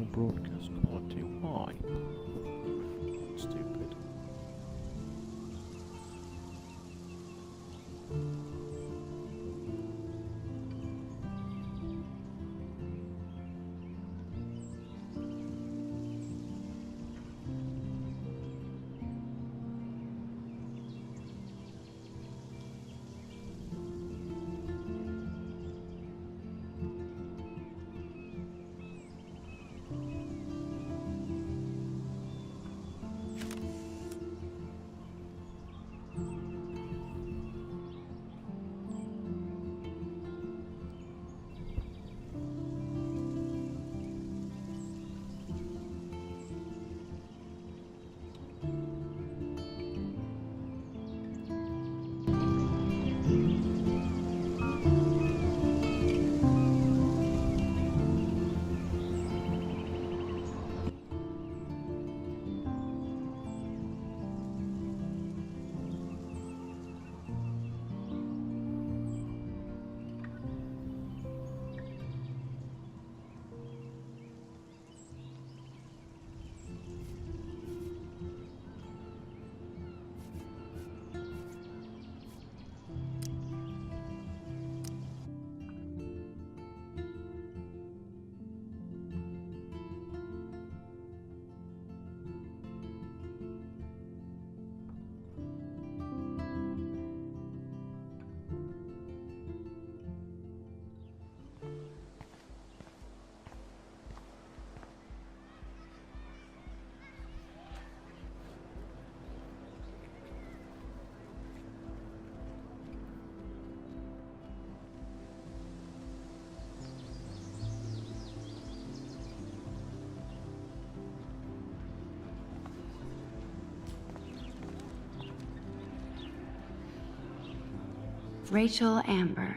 Original broadcast quality. Why? Stupid. Rachel Amber.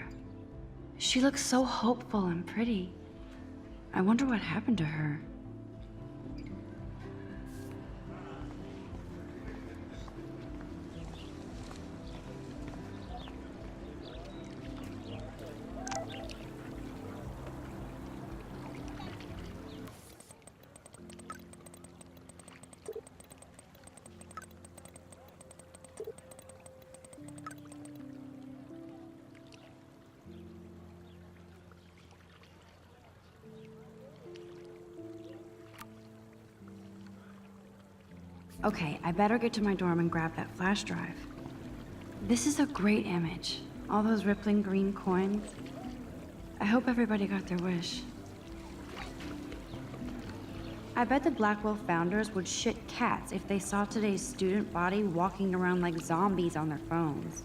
She looks so hopeful and pretty. I wonder what happened to her. Okay, I better get to my dorm and grab that flash drive. This is a great image. All those rippling green coins. I hope everybody got their wish. I bet the Blackwell founders would shit cats if they saw today's student body walking around like zombies on their phones.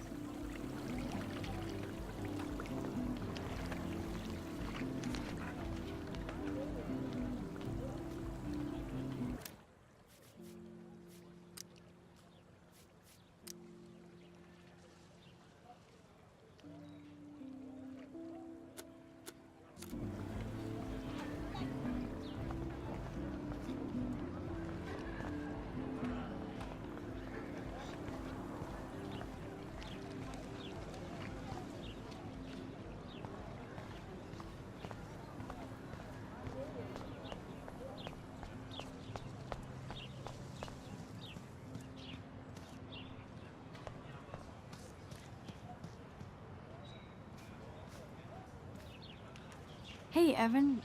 Hey, Evan.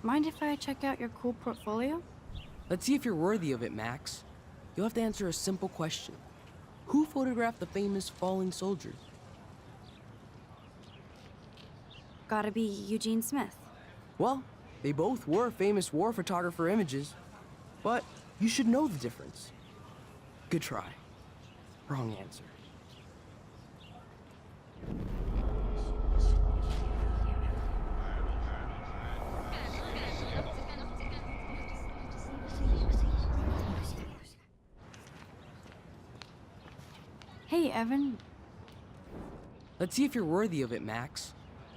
Mind if I check out your cool portfolio? Let's see if you're worthy of it, Max. You'll have to answer a simple question. Who photographed the famous falling soldiers? Gotta be Eugene Smith. Well, they both were famous war photographer images, but you should know the difference. Good try. Wrong answer. Hey, Evan. Let's see if you're worthy of it, Max.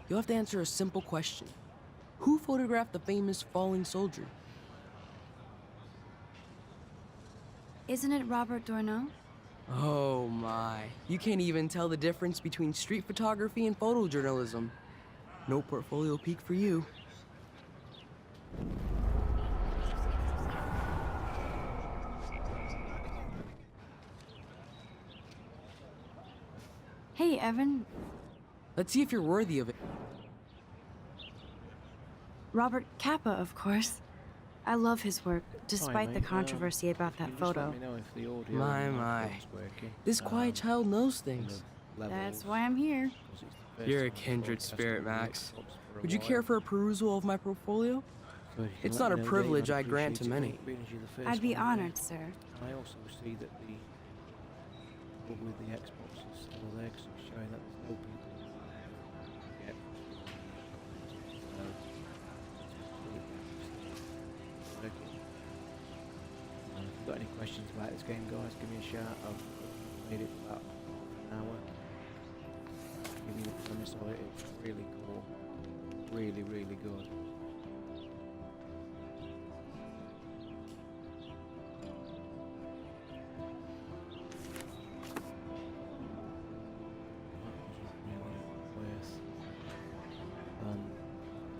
You'll have to answer a simple question. Who photographed the famous falling soldier? Isn't it Robert Doisneau? Oh my. You can't even tell the difference between street photography and photojournalism. No portfolio peek for you. Hey, Evan. Let's see if you're worthy of it. Robert Capa, of course. I love his work, despite the mate. controversy about that Can you just photo. let me know if the audio My, and the my. microphone's working? This quiet child knows things. That's why I'm here. 'Cause it's the first You're a time I've kindred broadcast spirit, on the Max. Xbox for a Would you while. care for a perusal of my portfolio? So if you It's can let not me a know, privilege Dave, I I'd grant to appreciate it, many. mate, being as you're the first I'd be one honored, there. sir. I also see that the trouble with the Xbox is still there 'cause it's showing that there's no people yet. So, okay. If you've got any questions about this game, guys, give me a shout. I've made it about an hour. Give you the premise of it. It's really cool. Really, really good.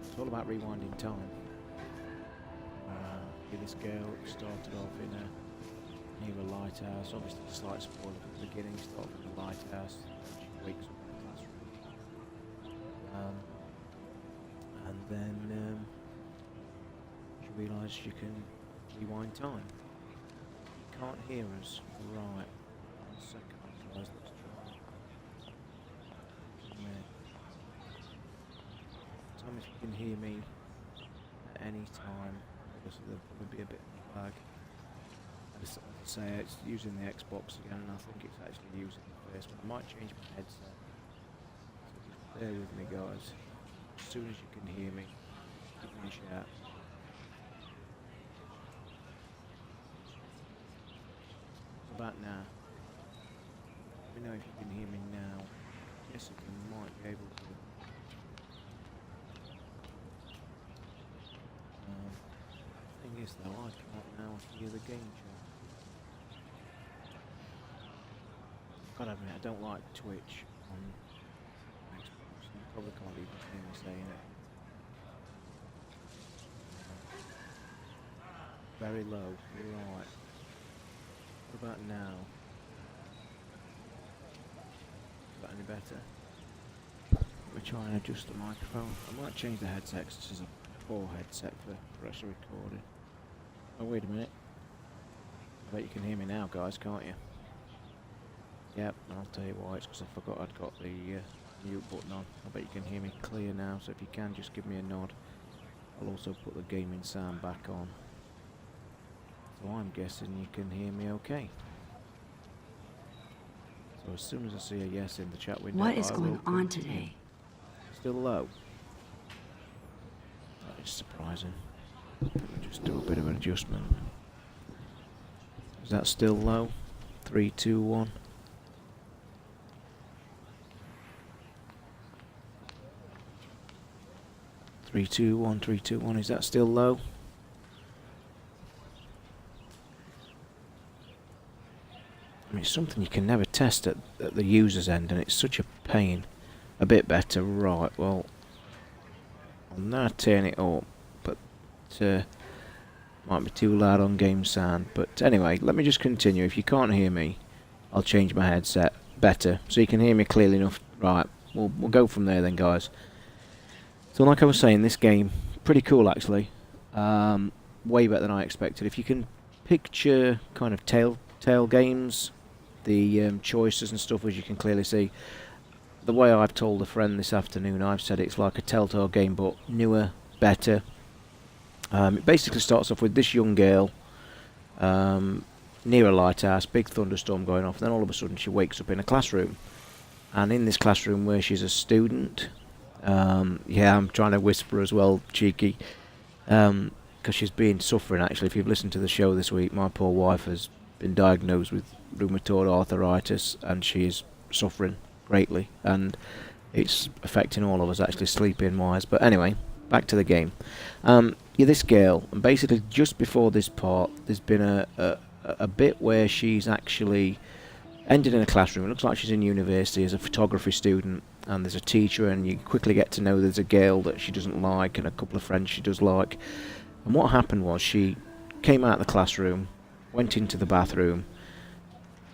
It's all about rewinding time. This girl started off in near a lighthouse. Obviously, a slight spoiler from the beginning. Started in a lighthouse. She wakes up in a classroom, and then she realises she can rewind time. You can't hear us, right? 1 second, guys. Let's try. Yeah. Tell me if you can hear me at any time, because there'll probably be a bit of lag. As I say, it's using the Xbox again, and I think it's actually using the first one. I might change my headset, so just bear with me, guys. As soon as you can hear me, give me a shout. What about now? Let me know if you can hear me now. Yes, you might be able to. Thing is though, I can't now hear the game chat. Gotta admit, I don't like Twitch on Xbox. You probably can't even hear me saying it. Very low, right. What about now? Is that any better? We're trying to adjust the microphone. I might change the headset 'cause this is a poor headset for actually recording. Oh, wait a minute. I bet you can hear me now, guys, can't you? Yep, I'll tell you why. It's because I forgot I'd got the mute button on. I bet you can hear me clear now, so if you can, just give me a nod. I'll also put the gaming sound back on. So I'm guessing you can hear me okay. So as soon as I see a yes in the chat window, What is I going will on continue. today? Still low. That is surprising. Let me just do a bit of an adjustment. Is that still low? 3, 2, 1. Three, two, one, 3, 2, 1. Is that still low? I mean, it's something you can never test at the user's end, and it's such a pain. A bit better, right? Well, I'll now turn it up, but might be too loud on game sound. But anyway, let me just continue. If you can't hear me, I'll change my headset better so you can hear me clearly enough. Right, we'll go from there then, guys. So like I was saying, this game, pretty cool actually. Way better than I expected. If you can picture kind of Telltale games, the choices and stuff, as you can clearly see. The way I've told a friend this afternoon, I've said it's like a Telltale game, but newer, better. It basically starts off with this young girl near a lighthouse, big thunderstorm going off, and then all of a sudden she wakes up in a classroom. And in this classroom where she's a student, yeah, I'm trying to whisper as well, cheeky, because she's been suffering actually. If you've listened to the show this week, my poor wife has been diagnosed with rheumatoid arthritis, and she is suffering greatly, and it's affecting all of us actually, sleeping wise. But anyway, back to the game. You're this girl, and basically just before this part, there's been a bit where she's actually ended in a classroom. It looks like she's in university as a photography student, and there's a teacher, and you quickly get to know there's a girl that she doesn't like and a couple of friends she does like. And what happened was she came out of the classroom, went into the bathroom,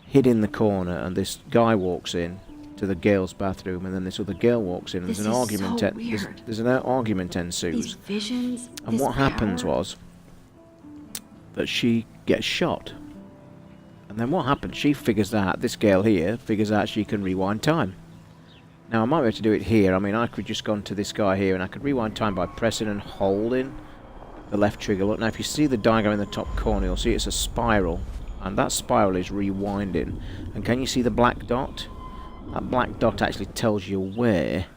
hid in the corner, and this guy walks in, to the girls' bathroom, and then this other girl walks in, and This there's an is argument. so There's, weird. there's an argument These ensues, visions. and this what happens power. was that she gets shot. And then what happens? She figures out, this girl here figures out she can rewind time. Now I might be able to do it here. I mean, I could just go onto this guy here and I could rewind time by pressing and holding the left trigger. Look, now if you see the diagram in the top corner, you'll see it's a spiral. And that spiral is rewinding. And can you see the black dot? That black dot actually tells you where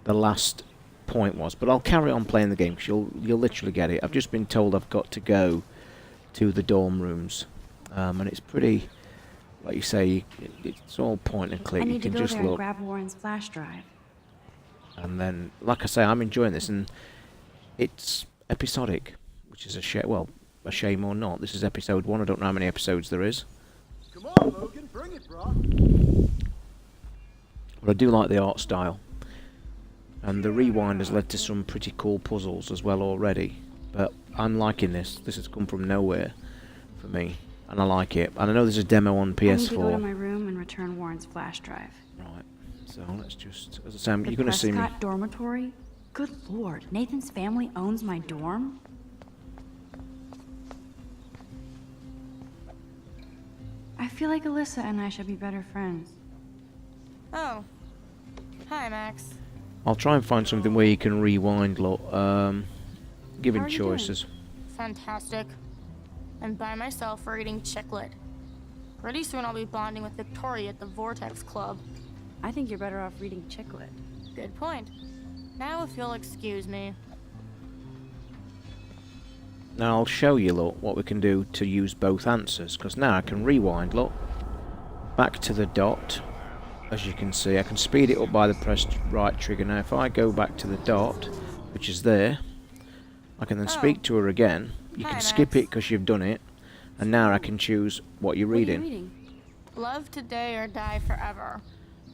the last point was. But I'll carry on playing the game because you'll literally get it. I've just been told I've got to go to the dorm rooms. And it's pretty, like you say, it's all point and click. I You need to can go just there and look. grab Warren's flash drive. And then, like I say, I'm enjoying this, and it's episodic, which is a shame. Well, a shame or not. This is episode 1. I don't know how many episodes there is. Come on, Logan, bring it, bro. But I do like the art style. And the rewind has led to some pretty cool puzzles as well already. But I'm liking this. This has come from nowhere for me. And I like it. And I know there's a demo on I need to go to PS4. my room and return Warren's flash drive. Right. So let's just, as I say, The you're going to see me. Prescott dormitory? Good lord, Nathan's family owns my dorm? I feel like Alyssa and I should be better friends. Oh. Hi, Max. I'll try and find something where you can rewind, look. Given How are you doing? choices. Fantastic. I'm by myself reading Chicklet. Pretty soon I'll be bonding with Victoria at the Vortex Club. I think you're better off reading Chicklet. Good point. Now if you'll excuse me. Now I'll show you, look, what we can do to use both answers. Because now I can rewind, look. Back to the dot. As you can see, I can speed it up by the pressed right trigger. Now if I go back to the dot, which is there, I can then speak to her again. You Hi, can skip Max. it because you've done it. And now I can choose what you're reading. What are you reading? Love today or die forever.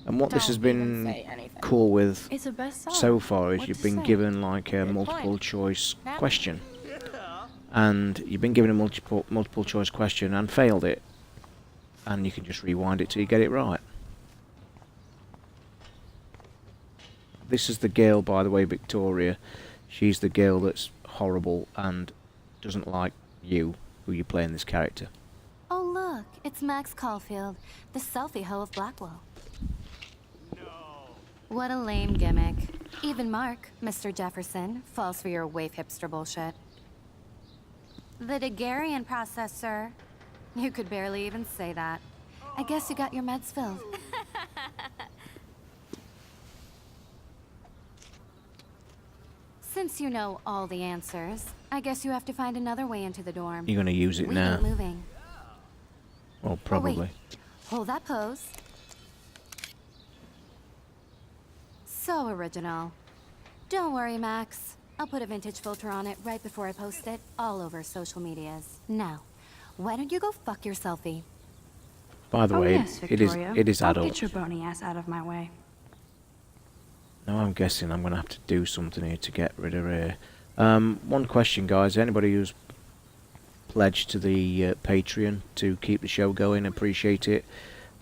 And what this has Don't even been say anything. cool with It's a bestseller. so far is What you've to been say? given like a Good multiple point. choice Now- question. And you've been given a multiple choice question and failed it. And you can just rewind it till you get it right. This is the girl, by the way, Victoria. She's the girl that's horrible and doesn't like you, who you're playing this character. Oh look, it's Max Caulfield, the selfie hoe of Blackwell. What a lame gimmick. Even Mark, Mr. Jefferson, falls for your wave hipster bullshit. The Daguerrean process, sir. You could barely even say that. I guess you got your meds filled. Since you know all the answers, I guess you have to find another way into the dorm. You're going to use it We now. ain't moving. Well, Oh, wait. probably. Hold that pose. So original. Don't worry, Max. I'll put a vintage filter on it right before I post it all over social medias. Now, why don't you go fuck your selfie? By the Oh way, yes, Victoria. it is Don't adult. get your bony ass out of my way. Now I'm guessing I'm going to have to do something here to get rid of her. One question, guys. Anybody who's pledged to the Patreon to keep the show going, appreciate it.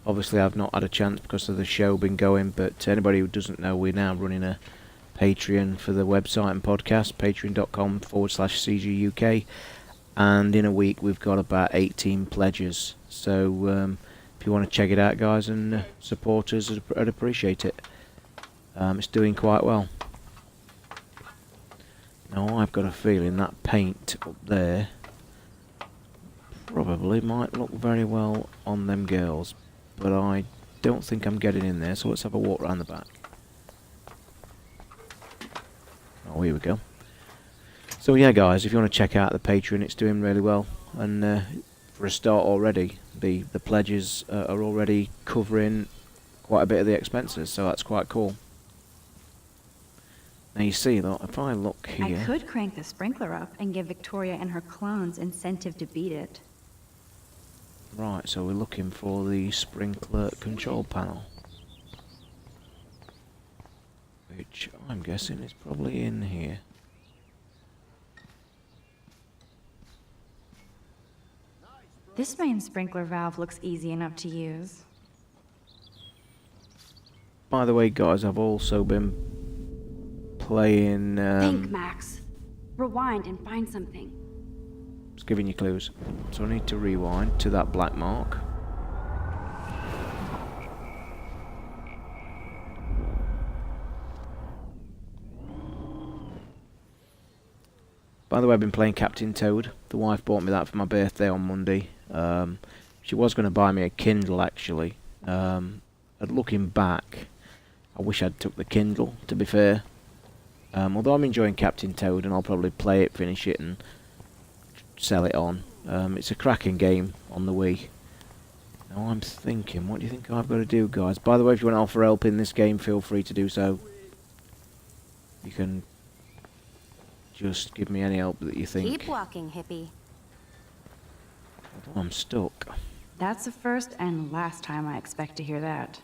Obviously, I've not had a chance because of the show been going, but anybody who doesn't know, we're now running a Patreon for the website and podcast, patreon.com/CGUK. And in a week, we've got about 18 pledges. So if you want to check it out, guys, and support us, I'd appreciate it. It's doing quite well. Now I've got a feeling that paint up there probably might look very well on them girls, but I don't think I'm getting in there, so let's have a walk around the back. Oh, here we go. So yeah, guys, if you want to check out the Patreon, it's doing really well, and for a start already, the pledges are already covering quite a bit of the expenses, so that's quite cool. Now you see, though, if I look here... I could crank the sprinkler up and give Victoria and her clones incentive to beat it. Right, so we're looking for the sprinkler control panel. Which I'm guessing is probably in here. This main sprinkler valve looks easy enough to use. By the way, guys, I've also been playing. Think, Max. Rewind and find something. Just giving you clues. So I need to rewind to that black mark. By the way, I've been playing Captain Toad. The wife bought me that for my birthday on Monday. She was going to buy me a Kindle, actually. And looking back, I wish I'd took the Kindle, to be fair. Although I'm enjoying Captain Toad, and I'll probably play it, finish it, and sell it on. It's a cracking game on the Wii. Now I'm thinking, what do you think I've got to do, guys? By the way, if you want to offer help in this game, feel free to do so. You can just give me any help that you think. Keep walking, hippie. Oh, I'm stuck. That's the first and last time I expect to hear that.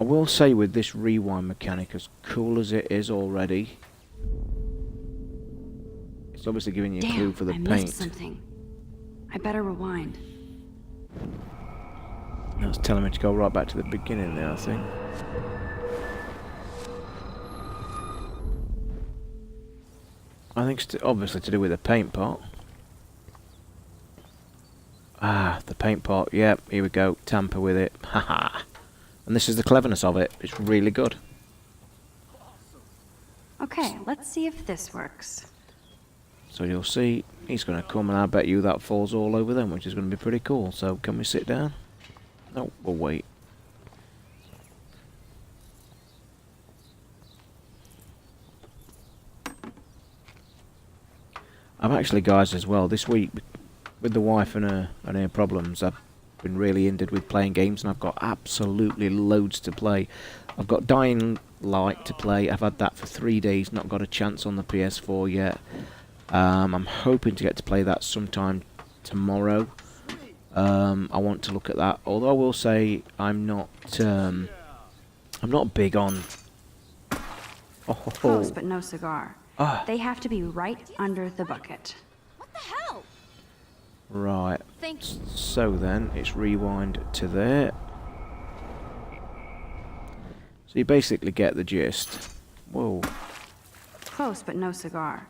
I will say, with this rewind mechanic, as cool as it is already, it's obviously giving you a clue Damn, for the I paint. missed something. I better rewind. That's telling me to go right back to the beginning there, I think. I think it's obviously to do with the paint part. Ah, the paint part. Yep, here we go. Tamper with it. Haha. And this is the cleverness of it. It's really good. Okay, let's see if this works. So you'll see, he's going to come, and I bet you that falls all over them, which is going to be pretty cool. So can we sit down? No, we'll wait. I've actually, guys, as well, this week, with the wife and her problems, I've been really hindered with playing games, and I've got absolutely loads to play. I've got Dying Light to play. I've had that for 3 days, not got a chance on the PS4 yet. I'm hoping to get to play that sometime tomorrow. I want to look at that, although I will say I'm not big on... Close, but no cigar. Ah. They have to be right under the bucket. What the hell? Right. Thank you. So then, it's rewind to there. So you basically get the gist. Whoa. Close, but no cigar.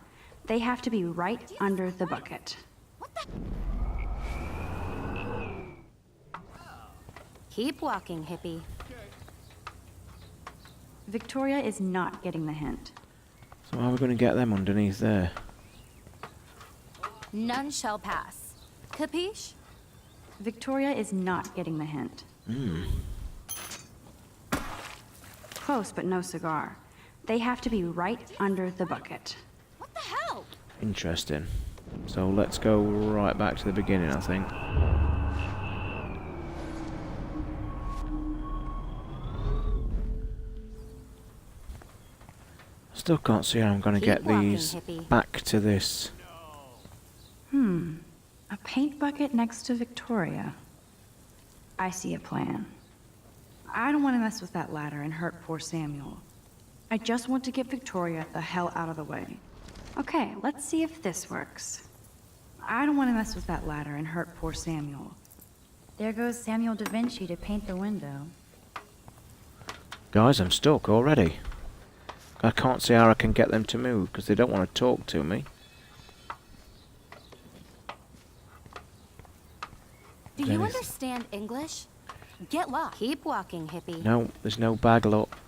They have to be right under the bucket. Keep walking, hippie. Victoria is not getting the hint. So how are we going to get them underneath there? None shall pass. Capiche? Victoria is not getting the hint. Close, but no cigar. They have to be right under the bucket. What the hell? Interesting. So let's go right back to the beginning, I think. Still can't see how I'm going to get Keep walking, these hippie. back to this. A paint bucket next to Victoria. I see a plan. I don't want to mess with that ladder and hurt poor Samuel. I just want to get Victoria the hell out of the way. Okay, let's see if this works. I don't want to mess with that ladder and hurt poor Samuel. There goes Samuel da Vinci to paint the window. Guys, I'm stuck already. I can't see how I can get them to move because they don't want to talk to me. Do There you is- understand English? Get lost. Keep walking, hippie. No, there's no bag lock.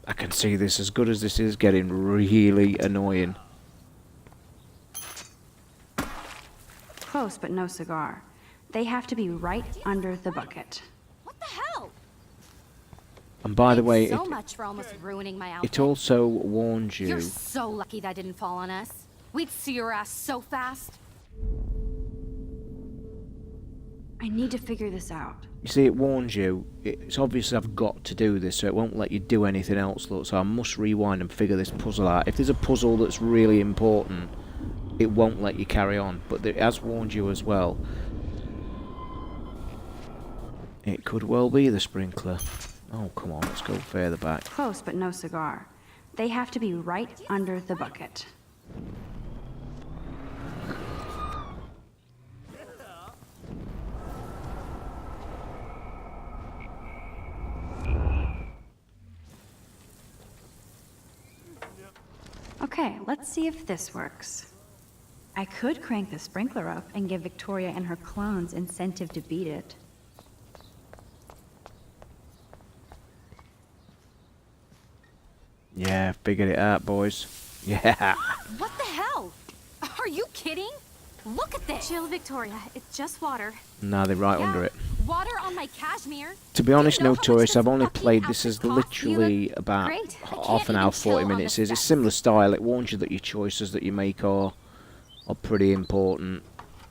I can see this, as good as this is, getting really annoying. Close, but no cigar. They have to be right under the bucket. What the hell? And by the Thanks way, so much for almost ruining my outfit. it also warns you. You're so lucky that didn't fall on us. We'd see your ass so fast. I need to figure this out. You see, it warns you. It's obvious I've got to do this, so it won't let you do anything else. Look, so I must rewind and figure this puzzle out. If there's a puzzle that's really important, it won't let you carry on. But it has warned you as well. It could well be the sprinkler. Oh, come on, let's go further back. Close, but no cigar. They have to be right under the bucket. Okay, let's see if this works. I could crank the sprinkler up and give Victoria and her clones incentive to beat it. Yeah, figured it out, boys. Yeah. What the hell? Are you kidding? Look at this. Chill, Victoria. It's just water. Now they're right under it. Water on my cashmere. To be honest, know no how much tourists. this I've only fucking played this as outfit costs? You literally about great. I half can't an hour, even 40 chill on minutes. the It's steps. similar style. It warns you that your choices that you make are pretty important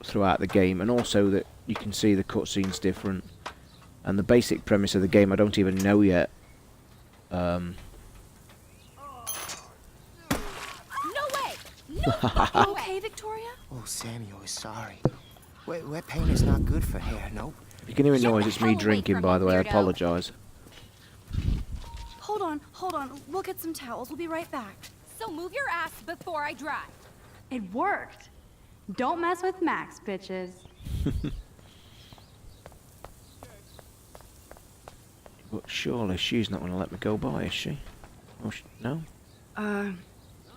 throughout the game, and also that you can see the cutscenes different. And the basic premise of the game I don't even know yet. No way! No fucking way! Okay, Victoria? Oh, Samuel is sorry. Wet paint is not good for hair, nope. If you can hear a Get noise, the it's hell me away drinking, from by me, the way. I weirdo. apologise. Hold on. We'll get some towels. We'll be right back. So move your ass before I dry. It worked! Don't mess with Max, bitches. But surely she's not going to let me go by, is she? Oh, no?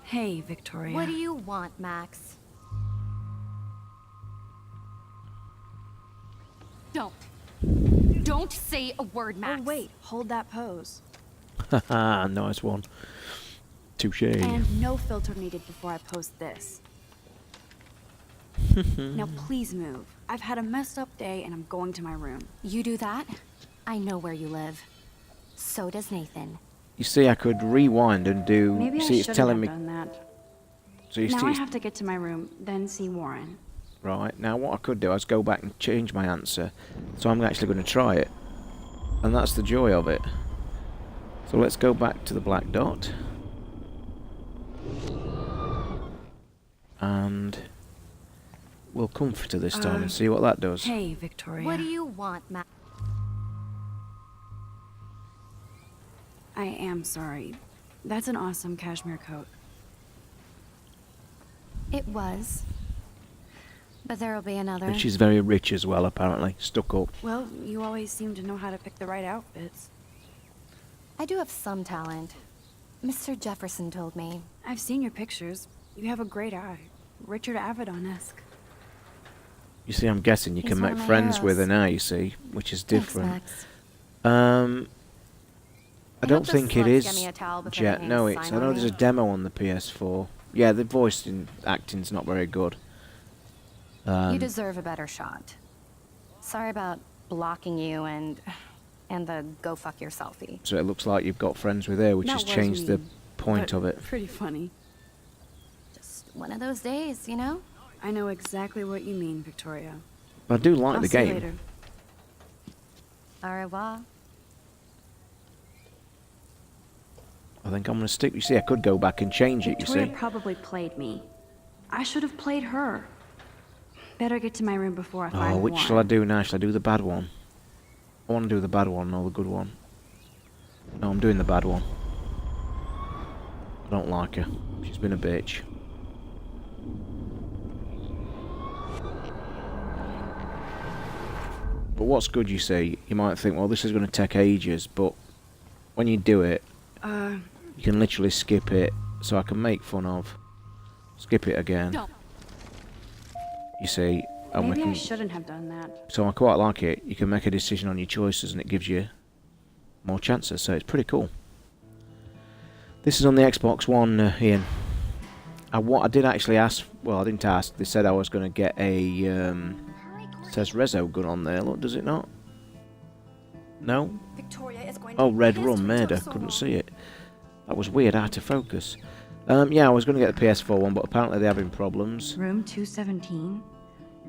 Hey, Victoria. What do you want, Max? Don't say a word, Max. Oh, wait, hold that pose. Haha, nice one. Touché. And no filter needed before I post this. Now please move. I've had a messed up day and I'm going to my room. You do that? I know where you live. So does Nathan. You see, I could rewind and do. Maybe I See, it's shouldn't telling have me. done that. So you Now see, I have to get to my room, then see Warren. right now, what I could do is go back and change my answer. So I'm actually going to try it, and that's the joy of it. So let's go back to the black dot, and we'll comforter this time and see what that does. Hey, Victoria. What do you want, Max? I am sorry. That's an awesome cashmere coat. It was. But there'll be another. And she's very rich as well, apparently. Stuck up. Well, you always seem to know how to pick the right outfits. I do have some talent. Mr. Jefferson told me. I've seen your pictures. You have a great eye. Richard Avedon-esque. You see, I'm guessing you He's can one make of my friends with her heroes. now. You see, which is Thanks, different. Max. I I don't hope the think it sluts is get me a towel before jet. they hang No, a it's. sign I know on there's a me. demo on the PS4. Yeah, the voice and acting's not very good. You deserve a better shot. Sorry about blocking you and the go fuck yourselfie. So it looks like you've got friends with her, which That has was changed the mean, point but of it. Pretty funny. Just one of those days, you know? I know exactly what you mean, Victoria. I do like I'll the see you game. later. Au revoir. I think I'm going to stick. You see, I could go back and change it. You Victoria see. probably played me. I should have played her. Better get to my room before I find Oh, which Warren. shall I do now? Shall I do the bad one? I want to do the bad one, or the good one. No, I'm doing the bad one. I don't like her. She's been a bitch. But what's good, you see, you might think, well, this is going to take ages, but when you do it, you can literally skip it, so I can make fun of. Skip it again. Don't. You see, and we Maybe I can, shouldn't have done that. so I quite like it. You can make a decision on your choices, and it gives you more chances, so it's pretty cool. This is on the Xbox One, Ian. What I did actually ask, well, I didn't ask. They said I was going to get a. It says Rezo gun on there. Look, does it not? No. Victoria is going Oh, to be Red pissed Rum we took Murder. so Couldn't long. see it. That was weird. Out of focus. Yeah, I was going to get the PS4 one, but apparently they're having problems. Room 217?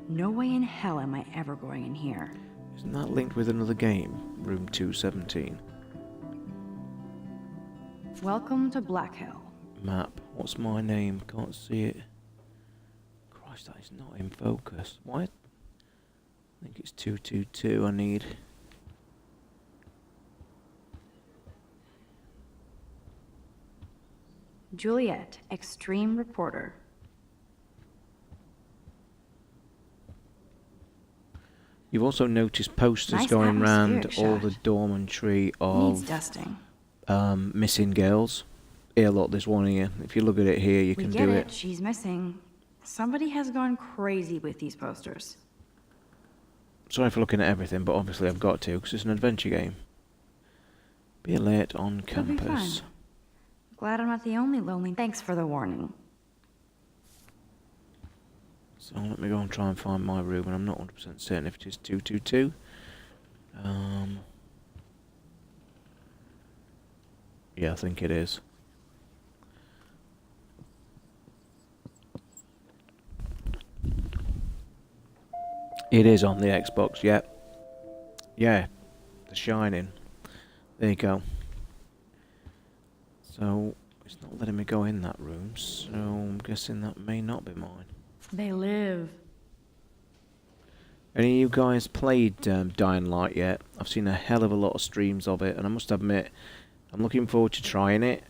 No way in hell am I ever going in here. Isn't that linked with another game? Room 217. Welcome to Black Hill. Map. What's my name? Can't see it. Christ, that is not in focus. Why? I think it's 222 I need. Juliet, Extreme Reporter. You've also noticed posters Nice going round atmospheric all the shot. dormitory Needs of dusting. missing girls Here, look, there's one here. If you look at it here, you We can get do it. it. She's missing. Somebody has gone crazy with these posters. Sorry for looking at everything, but obviously I've got to, because it's an adventure game. Be late on Could be campus. fun. Glad I'm not the only lonely. Thanks for the warning. So let me go and try and find my room, and I'm not 100% certain if it is 222. Yeah, I think it is. It is on the Xbox, yeah. Yeah, The Shining. There you go. So, it's not letting me go in that room, so I'm guessing that may not be mine. They live. Any of you guys played Dying Light yet? I've seen a hell of a lot of streams of it, and I must admit, I'm looking forward to trying it,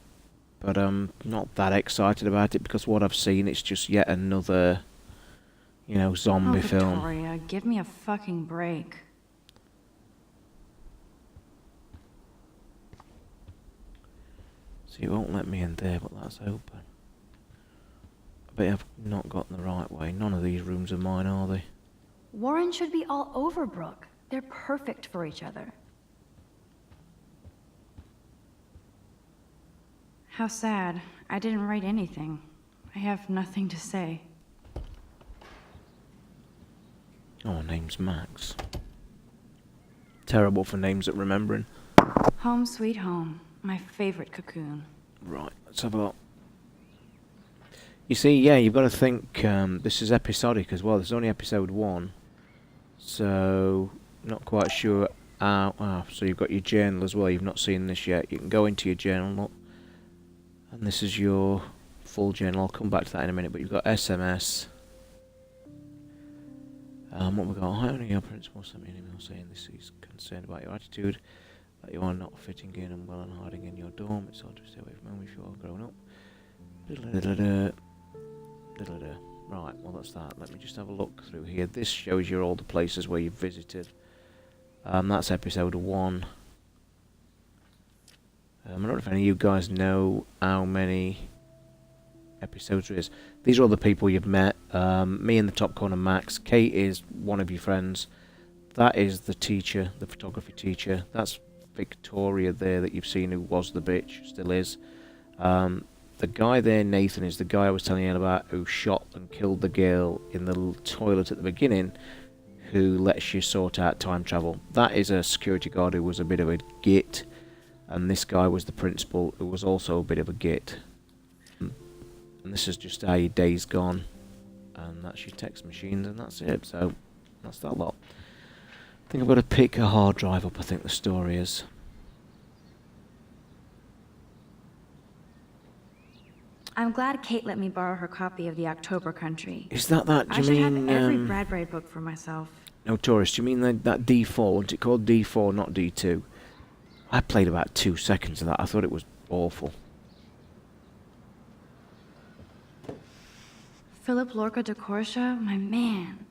but I'm not that excited about it because what I've seen, it's just yet another, you know, zombie film. Victoria, give me a fucking break. See, it won't let me in there, but that's open. I bet I've not gotten the right way. None of these rooms are mine, are they? Warren should be all over Brooke. They're perfect for each other. How sad. I didn't write anything. I have nothing to say. Oh, her name's Max. Terrible for names at remembering. Home sweet home. My favorite cocoon. Right, let's have a look. You see, yeah, you've got to think this is episodic as well. There's only episode 1. So, not quite sure how... so you've got your journal as well. You've not seen this yet. You can go into your journal, look. And this is your full journal. I'll come back to that in a minute. But you've got SMS. What we got? Hi, only your principal sent me an email saying this is concerned about your attitude, that you are not fitting in and well and hiding in your dorm. It's hard to stay away from home if you are grown up. Right, well that's that. Let me just have a look through here. This shows you all the places where you've visited. That's episode 1. I don't know if any of you guys know how many episodes there is. These are all the people you've met. Me in the top corner, Max. Kate is one of your friends. That is the teacher, the photography teacher. That's Victoria there that you've seen who was the bitch, still is. The guy there, Nathan, is the guy I was telling you about who shot and killed the girl in the toilet at the beginning, who lets you sort out time travel. That is a security guard who was a bit of a git, and this guy was the principal who was also a bit of a git. And this is just how your day's gone, and that's your text machines, and that's it. So that's that lot. I think I've got to pick a hard drive up. I think the story is. I'm glad Kate let me borrow her copy of the October Country. Is that? Do I you should mean have every Bradbury book for myself. no, Taurus? Do you mean that D4? Wasn't it called D4, not D2? I played about 2 seconds of that. I thought it was awful. Philip Lorca de Corsia, my man.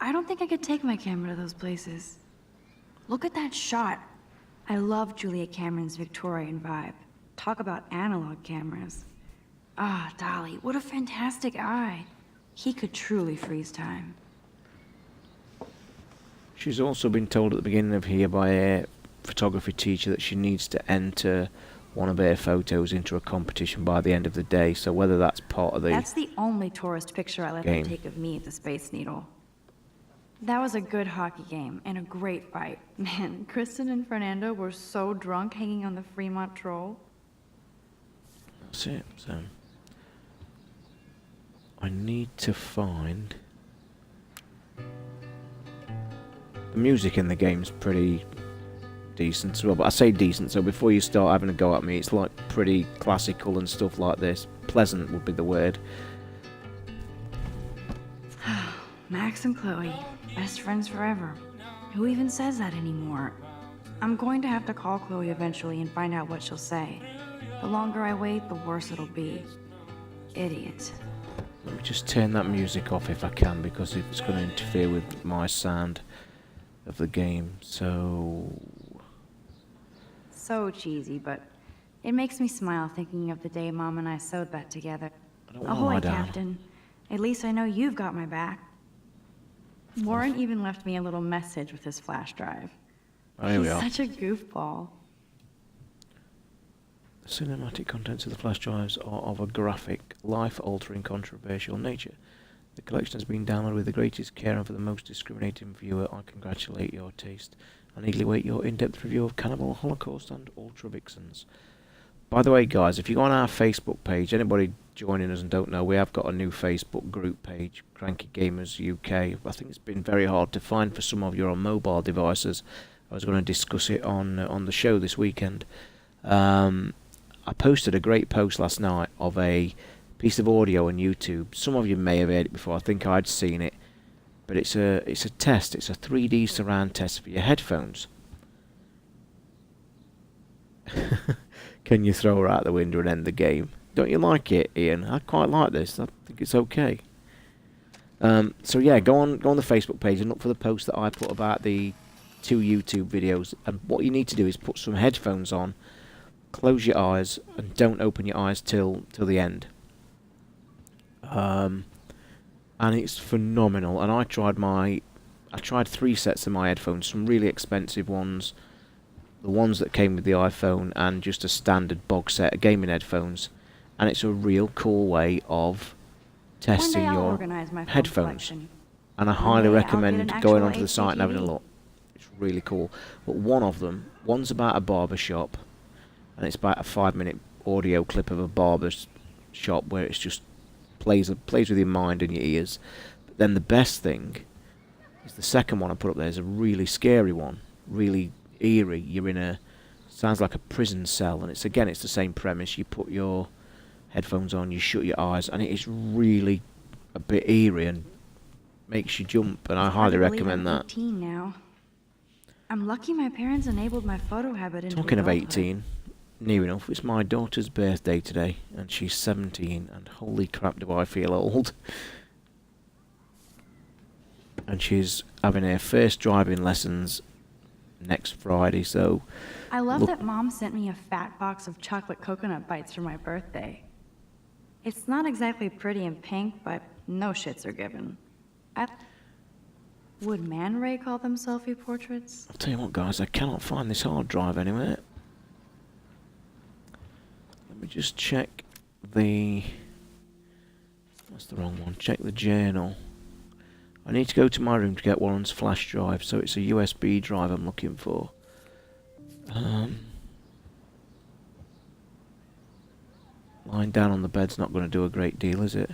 I don't think I could take my camera to those places. Look at that shot. I love Julia Cameron's Victorian vibe. Talk about analog cameras. Ah, Dolly, what a fantastic eye. He could truly freeze time. She's also been told at the beginning of here by a photography teacher that she needs to enter one of her photos into a competition by the end of the day. So whether that's part of the That's the only tourist picture I let game. them take of me at the Space Needle. That was a good hockey game and a great fight. Man, Kristen and Fernando were so drunk hanging on the Fremont Troll. That's it. So I need to find the music in the game's pretty decent as well. But I say decent, so before you start having a go at me, it's like pretty classical and stuff like this. Pleasant would be the word. Max and Chloe, best friends forever. Who even says that anymore? I'm going to have to call Chloe eventually and find out what she'll say. The longer I wait, the worse it'll be. Idiot. Let me just turn that music off if I can, because it's going to interfere with my sound of the game. So So cheesy, but It makes me smile thinking of the day Mom and I sewed that together. I don't want to Ahoy, lie down. Captain. At least I know you've got my back. Warren even left me a little message with his flash drive. Oh, here we He's are. such a goofball. The cinematic contents of the flash drives are of a graphic, life-altering, controversial nature. The collection has been downloaded with the greatest care, and for the most discriminating viewer, I congratulate your taste and eagerly await your in-depth review of Cannibal Holocaust and Ultra Vixens. By the way, guys, if you go on our Facebook page, anybody joining us and don't know, we have got a new Facebook group page, Cranky Gamers UK. I think it's been very hard to find for some of you on mobile devices. I was going to discuss it on the show this weekend. I posted a great post last night of a piece of audio on YouTube. Some of you may have heard it before. I think I'd seen it, but it's a test. It's a 3D surround test for your headphones. Can you throw her out the window and end the game? Don't you like it, Ian? I quite like this. I think it's okay. So yeah, go on the Facebook page and look for the post that I put about the 2 YouTube videos. And what you need to do is put some headphones on, close your eyes, and don't open your eyes till the end. And it's phenomenal. And I tried 3 sets of my headphones, some really expensive ones, the ones that came with the iPhone, and just a standard box set of gaming headphones. And it's a real cool way of testing One day I'll your organize my phone headphones. collection. And I One highly day I'll recommend get an going actual onto the site and having a HDTV. look. It's really cool. But one of them, one's about a barber shop, and it's about a 5-minute audio clip of a barber's shop where it's just plays with your mind and your ears. But then the best thing is the second one I put up there is a really scary one, really eerie. You're in a, sounds like a prison cell, and it's the same premise. You put your headphones on, you shut your eyes, and it is really a bit eerie and makes you jump, and I It's hard highly to believe recommend I'm that. 18 now. I'm lucky my parents enabled my photo habit into Talking of adulthood. 18, near enough, it's my daughter's birthday today, and she's 17, and holy crap do I feel old. And she's having her first driving lessons next Friday, so I love look- that Mom sent me a fat box of chocolate coconut bites for my birthday. It's not exactly pretty and pink, but no shits are given. Would Man Ray call them selfie portraits? I'll tell you what, guys, I cannot find this hard drive anywhere. Let me just check the... That's the wrong one. Check the journal. I need to go to my room to get Warren's flash drive, so it's a USB drive I'm looking for. Lying down on the bed's not going to do a great deal, is it?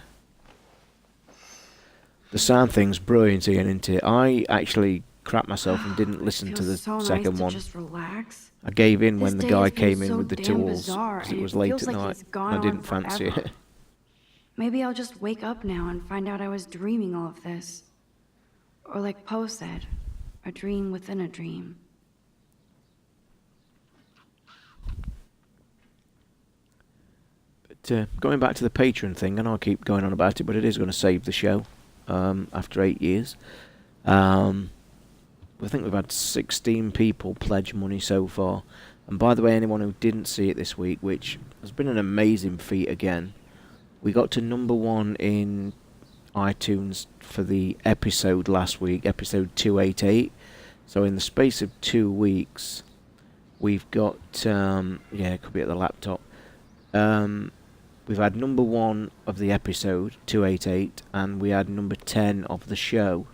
The sound thing's brilliant, Ian, isn't it? I actually crapped myself and didn't listen to the second one. Just relax. I gave in This when the day guy has been came in so with the damn tools bizarre, because it and was it late feels at like night. it's gone I on didn't fancy forever. it. Maybe I'll just wake up now and find out I was dreaming all of this. Or like Poe said, a dream within a dream. But going back to the Patreon thing, and I'll keep going on about it, but it is going to save the show after 8 years. I think we've had 16 people pledge money so far. And by the way, anyone who didn't see it this week, which has been an amazing feat again, we got to #1 in iTunes for the episode last week, episode 288. So in the space of 2 weeks, we've got, yeah, it could be at the laptop. We've had #1 of the episode, 288, and we had number 10 of the show,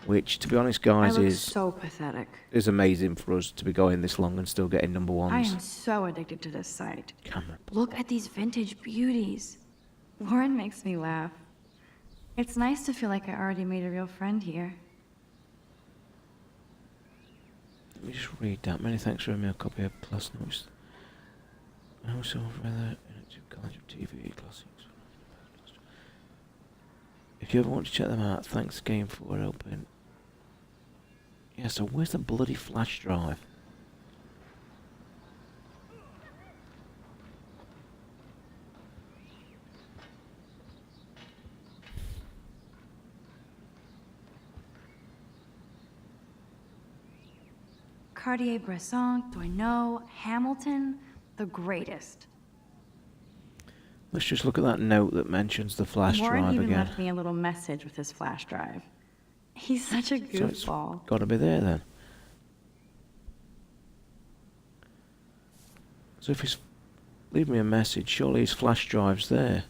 which, to be honest, guys, I look is so pathetic. amazing for us to be going this long and still getting I #1s. am so addicted to this site. Camera. Look at these vintage beauties. Warren makes me laugh. It's nice to feel like I already made a real friend here. Let me just read that. Many thanks for having me a copy of Plus Notes. I also rather college of TV classics. If you ever want to check them out, thanks again for helping. Yeah, so where's the bloody flash drive? Cartier-Bresson, do I know? Hamilton? The greatest. Let's just look at that note that mentions the flash Warren drive even again. left me a little message with his flash drive. He's such a So it's goofball. got to be there then. So if he's leave me a message, surely his flash drive's there.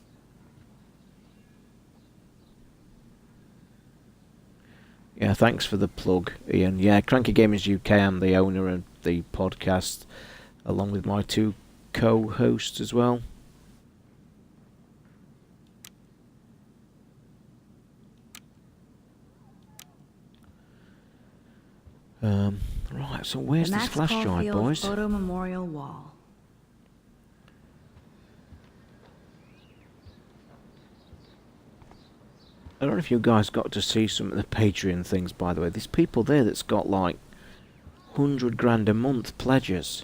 Yeah, thanks for the plug, Ian. Yeah, Cranky Gamers UK, I'm the owner of the podcast, along with my two co-hosts as well. Right, so where's The this Max flash drive, Caulfield boys? Photo Memorial Wall. I don't know if you guys got to see some of the Patreon things, by the way. There's people there that's got like 100 grand a month pledges,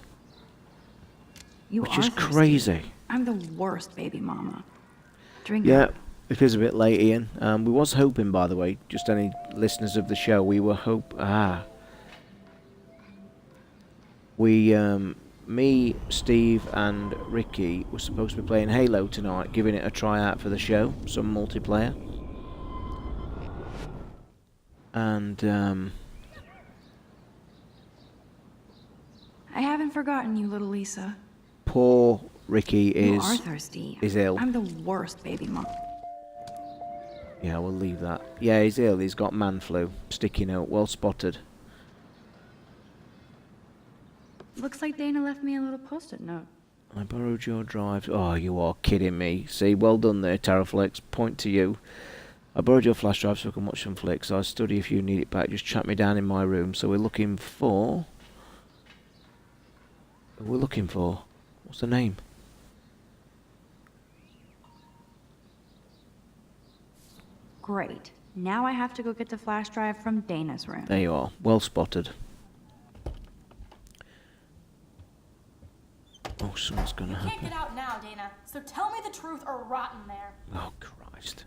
You which are is thirsty. crazy. I'm the worst baby mama. Drink Yeah, up. it is a bit late, Ian. We was hoping, by the way, just any listeners of the show, we were me, Steve and Ricky were supposed to be playing Halo tonight, giving it a try out for the show, some multiplayer. And I haven't forgotten you, little Lisa. poor Ricky You are thirsty. is ill. I'm the worst baby mama. Yeah, we'll leave that. Yeah, he's ill. He's got man flu. Sticky note. Well spotted. Looks like Dana left me a little post-it note. I borrowed your drive. Oh, you are kidding me. See, well done there, Terraflex. Point to you. I borrowed your flash drive so I can watch some flicks. I'll study if you need it back. Just track me down in my room. So we're looking for... What's the name? Great. Now I have to go get the flash drive from Dana's room. There you are. Well spotted. Oh, something's gonna Can't happen. get out now, Dana. So tell me the truth or rot in there. Oh, Christ.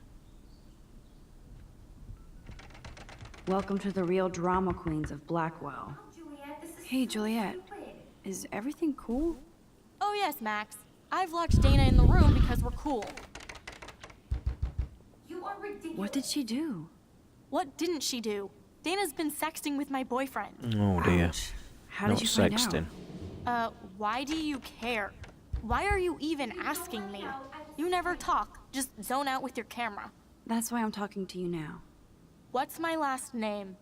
Welcome to the real drama queens of Blackwell. Hey, Juliet. Is everything cool? Oh yes, Max. I've locked Dana in the room because we're cool. What did she do? What didn't she do? Dana's been sexting with my boyfriend. Oh, dear. Ouch. How Not did you find sexting. out? Why do you care? Why are you even asking me? You never talk, just zone out with your camera. That's why I'm talking to you now. What's my last name?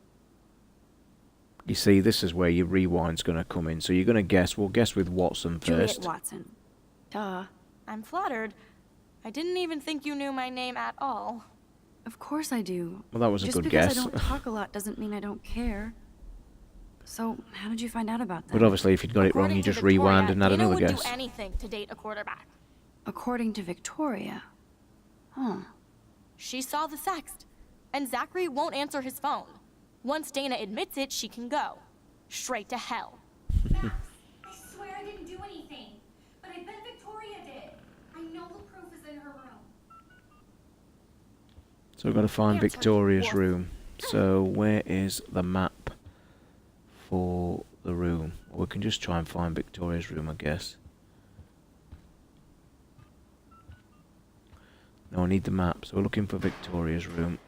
You see, this is where your rewind's going to come in. So you're going to guess. We'll guess with Watson Juliet first. Watson. Duh. I'm flattered. I didn't even think you knew my name at all. Of course I do. Well, that was a Just good because guess. I don't talk a lot doesn't mean I don't care. So, how did you find out about that? But obviously, if you'd got it wrong, According you to just Victoria, rewind and had Dana another would guess. do anything to date a quarterback. According to Victoria. Huh. She saw the sext, and Zachary won't answer his phone. Once Dana admits it, she can go. Straight to hell. Max, I swear I didn't do anything. But I bet Victoria did. I know the proof is in her room. So we've got to find Answer Victoria's dwarf. room. So where is the map for the room? We can just try and find Victoria's room, I guess. No, I need the map. So we're looking for Victoria's room,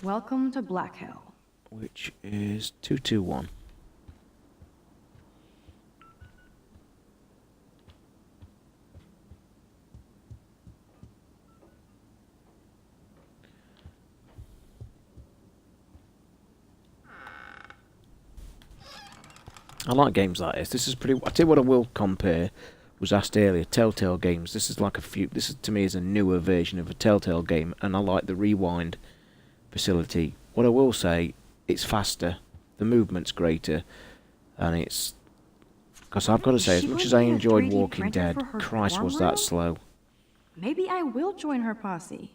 Welcome to Black Hill. which is 221. I like games like this. This is pretty. I tell you what, I will compare. Was asked earlier. Telltale games. This is like a few. This is to me is a newer version of a Telltale game, and I like the rewind facility. What I will say, it's faster. The movement's greater, and it's. Because I've got to say, as She much would as I need a enjoyed 3D Walking printer Dead, for her Christ dorm was room? that slow. Maybe I will join her posse.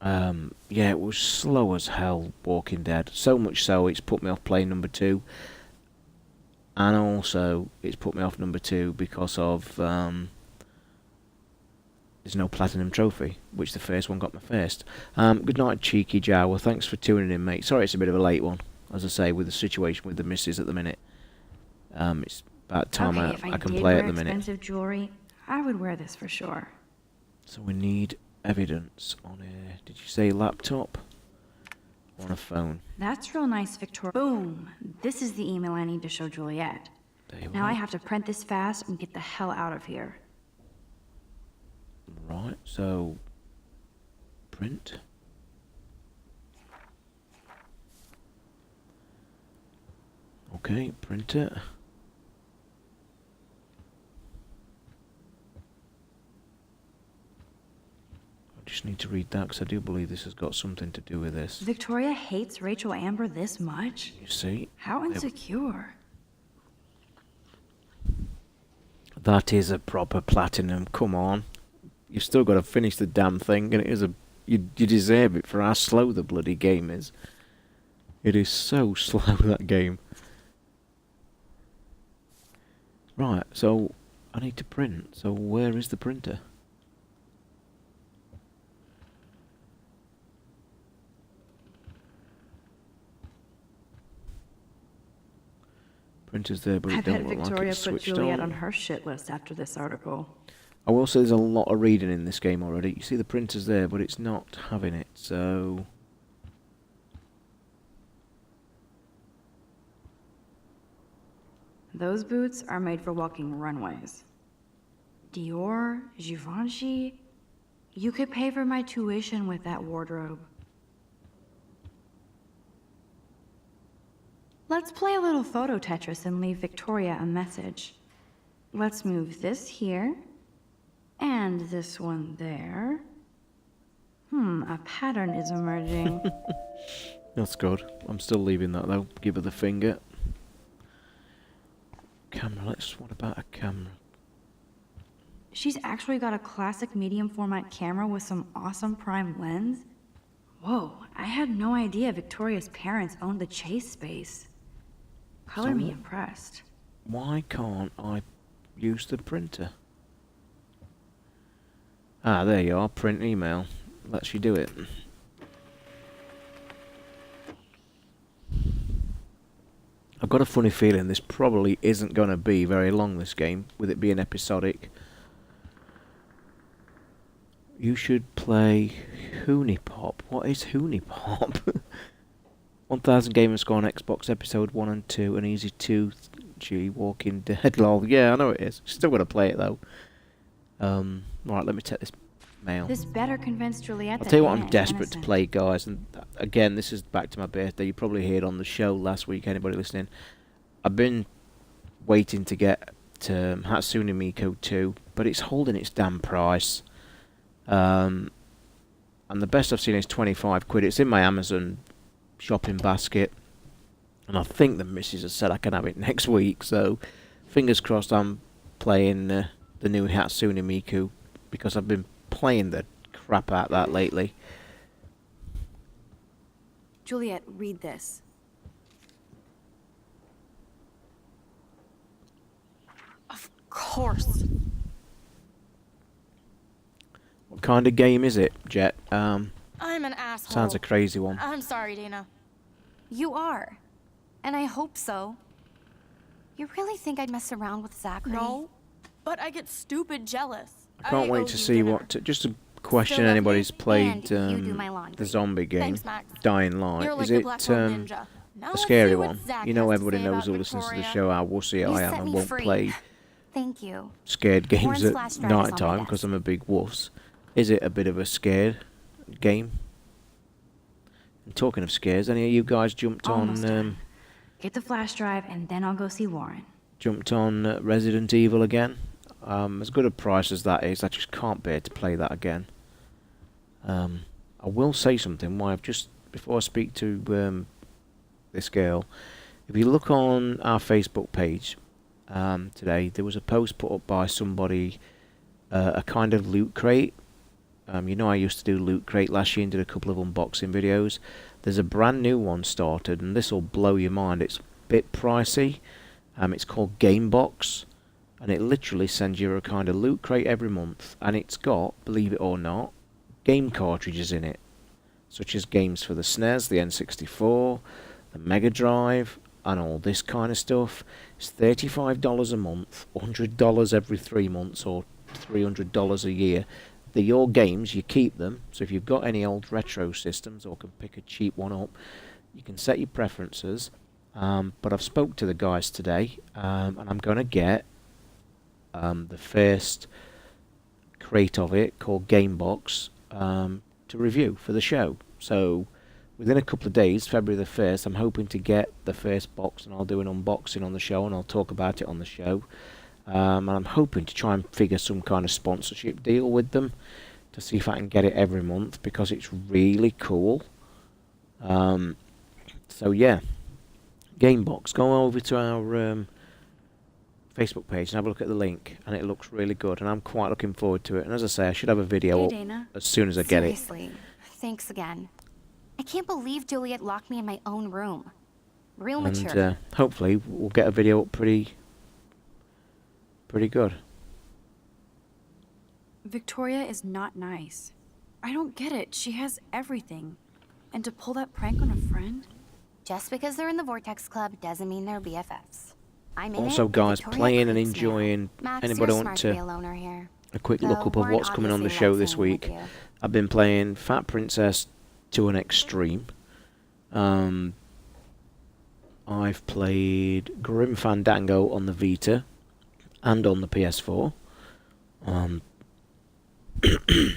Yeah, it was slow as hell, Walking Dead. So much so, it's put me off playing number 2. And also, it's put me off number 2 because of, there's no Platinum Trophy, which the first one got me first. Good night, Cheeky Jawa. Thanks for tuning in, mate. Sorry it's a bit of a late one, as I say, with the situation with the missus at the minute. It's about time Okay, if I can did play wear at the minute. expensive jewelry, I would wear this for sure. So we need evidence on a, did you say laptop? Or on a phone? That's real nice, Victoria. Boom! This is the email I need to show Juliet. There you Now are. I have to print this fast and get the hell out of here. Right, so print. Okay, print it. I just need to read that because I do believe this has got something to do with this. Victoria hates Rachel Amber this much? You see? How insecure. That is a proper platinum. Come on. You've still got to finish the damn thing, and it is a... You deserve it for how slow the bloody game is. It is so slow, that game. Right, so I need to print. So where is the printer? Printer's there, but I it bet don't look like Victoria it's put switched Juliet on. on her shit list after this article. I will say there's a lot of reading in this game already. You see the printer's there, but it's not having it, so... Those boots are made for walking runways. Dior, Givenchy. You could pay for my tuition with that wardrobe. Let's play a little photo Tetris and leave Victoria a message. Let's move this here, and this one there. A pattern is emerging. That's good. I'm still leaving that though. Give her the finger. Camera, what about a camera? She's actually got a classic medium format camera with some awesome prime lens. Whoa, I had no idea Victoria's parents owned the Chase space. Color me So- impressed. Why can't I use the printer? Ah, there you are. Print email. Lets you do it. I've got a funny feeling this probably isn't going to be very long, this game, with it being episodic. You should play Hoonipop. What is Hoonipop? 1000 Gamers Score on Xbox Episode 1 and 2, and Easy 2, G, Walking Dead, lol. Yeah, I know it is. Still got to play it, though. Right, let me take this mail. This better convince Juliet I'll that tell you what, Anna I'm is desperate to innocent. play, guys, and again, this is back to my birthday. You probably heard on the show last week, anybody listening. I've been waiting to get to Hatsune Miku 2, but it's holding its damn price. And the best I've seen is 25 quid. It's in my Amazon shopping basket, and I think the missus has said I can have it next week, so fingers crossed I'm playing the new Hatsune Miku, because I've been playing the crap out of that lately. Juliet, read this. Of course. What kind of game is it, Jet? I'm an asshole. Sounds a crazy one. I'm sorry, Dana. You are. And I hope so. You really think I'd mess around with Zachary? No, but I get stupid jealous. I can't owe wait to you see dinner. what... just a question, Still love anybody's me, played and you do my laundry. the zombie game, Thanks, Max. Dying Light. You're like Is the it Black Robe Ninja. Now a let's scary see what one? Zach You know has to everybody say knows about who listens to the Victoria. show how wussy You I am set and me won't free. play Thank you. scared games Orange at flash drive is on my night time desk. because I'm a big wuss. Is it a bit of a scared game? And talking of scares, any of you guys jumped Almost on done. Get the flash drive, and then I'll go see Warren. Resident Evil again? As good a price as that is, I just can't bear to play that again. I will say something. Why I've just before I speak to this girl, if you look on our Facebook page today, there was a post put up by somebody, a kind of loot crate. You know, I used to do loot crate last year and did a couple of unboxing videos. There's a brand new one started, and this will blow your mind. It's a bit pricey. It's called Gamebox, and it literally sends you a kind of loot crate every month, and it's got, believe it or not, game cartridges in it, such as games for the SNES, the N64, the Mega Drive, and all this kind of stuff. It's $35 a month, $100 every 3 months, or $300 a year. They're your games, you keep them. So if you've got any old retro systems or can pick a cheap one up, you can set your preferences. But I've spoke to the guys today, and I'm going to get the first crate of it, called Gamebox, to review for the show. So within a couple of days, February the 1st, I'm hoping to get the first box, and I'll do an unboxing on the show, and I'll talk about it on the show. And I'm hoping to try and figure some kind of sponsorship deal with them to see if I can get it every month, because it's really cool. So yeah, Gamebox. Go over to our Facebook page and have a look at the link, and it looks really good, and I'm quite looking forward to it. And as I say, I should have a video Hey, up Dana. as soon as I get it. Seriously, thanks again. I can't believe Juliet locked me in my own room. Real mature. And hopefully we'll get a video up pretty good. Victoria is not nice. I don't get it. She has everything. And to pull that prank on a friend? Just because they're in the Vortex Club doesn't mean they're BFFs. I'm in Also, it, guys, Victoria playing and creeps me out. enjoying. Max, Anybody you're want smart to be to a loner here. a quick Though look up of Warren what's coming on the obviously show loves this hanging with week? you. I've been playing Fat Princess to an extreme. I've played Grim Fandango on the Vita and on the PS4.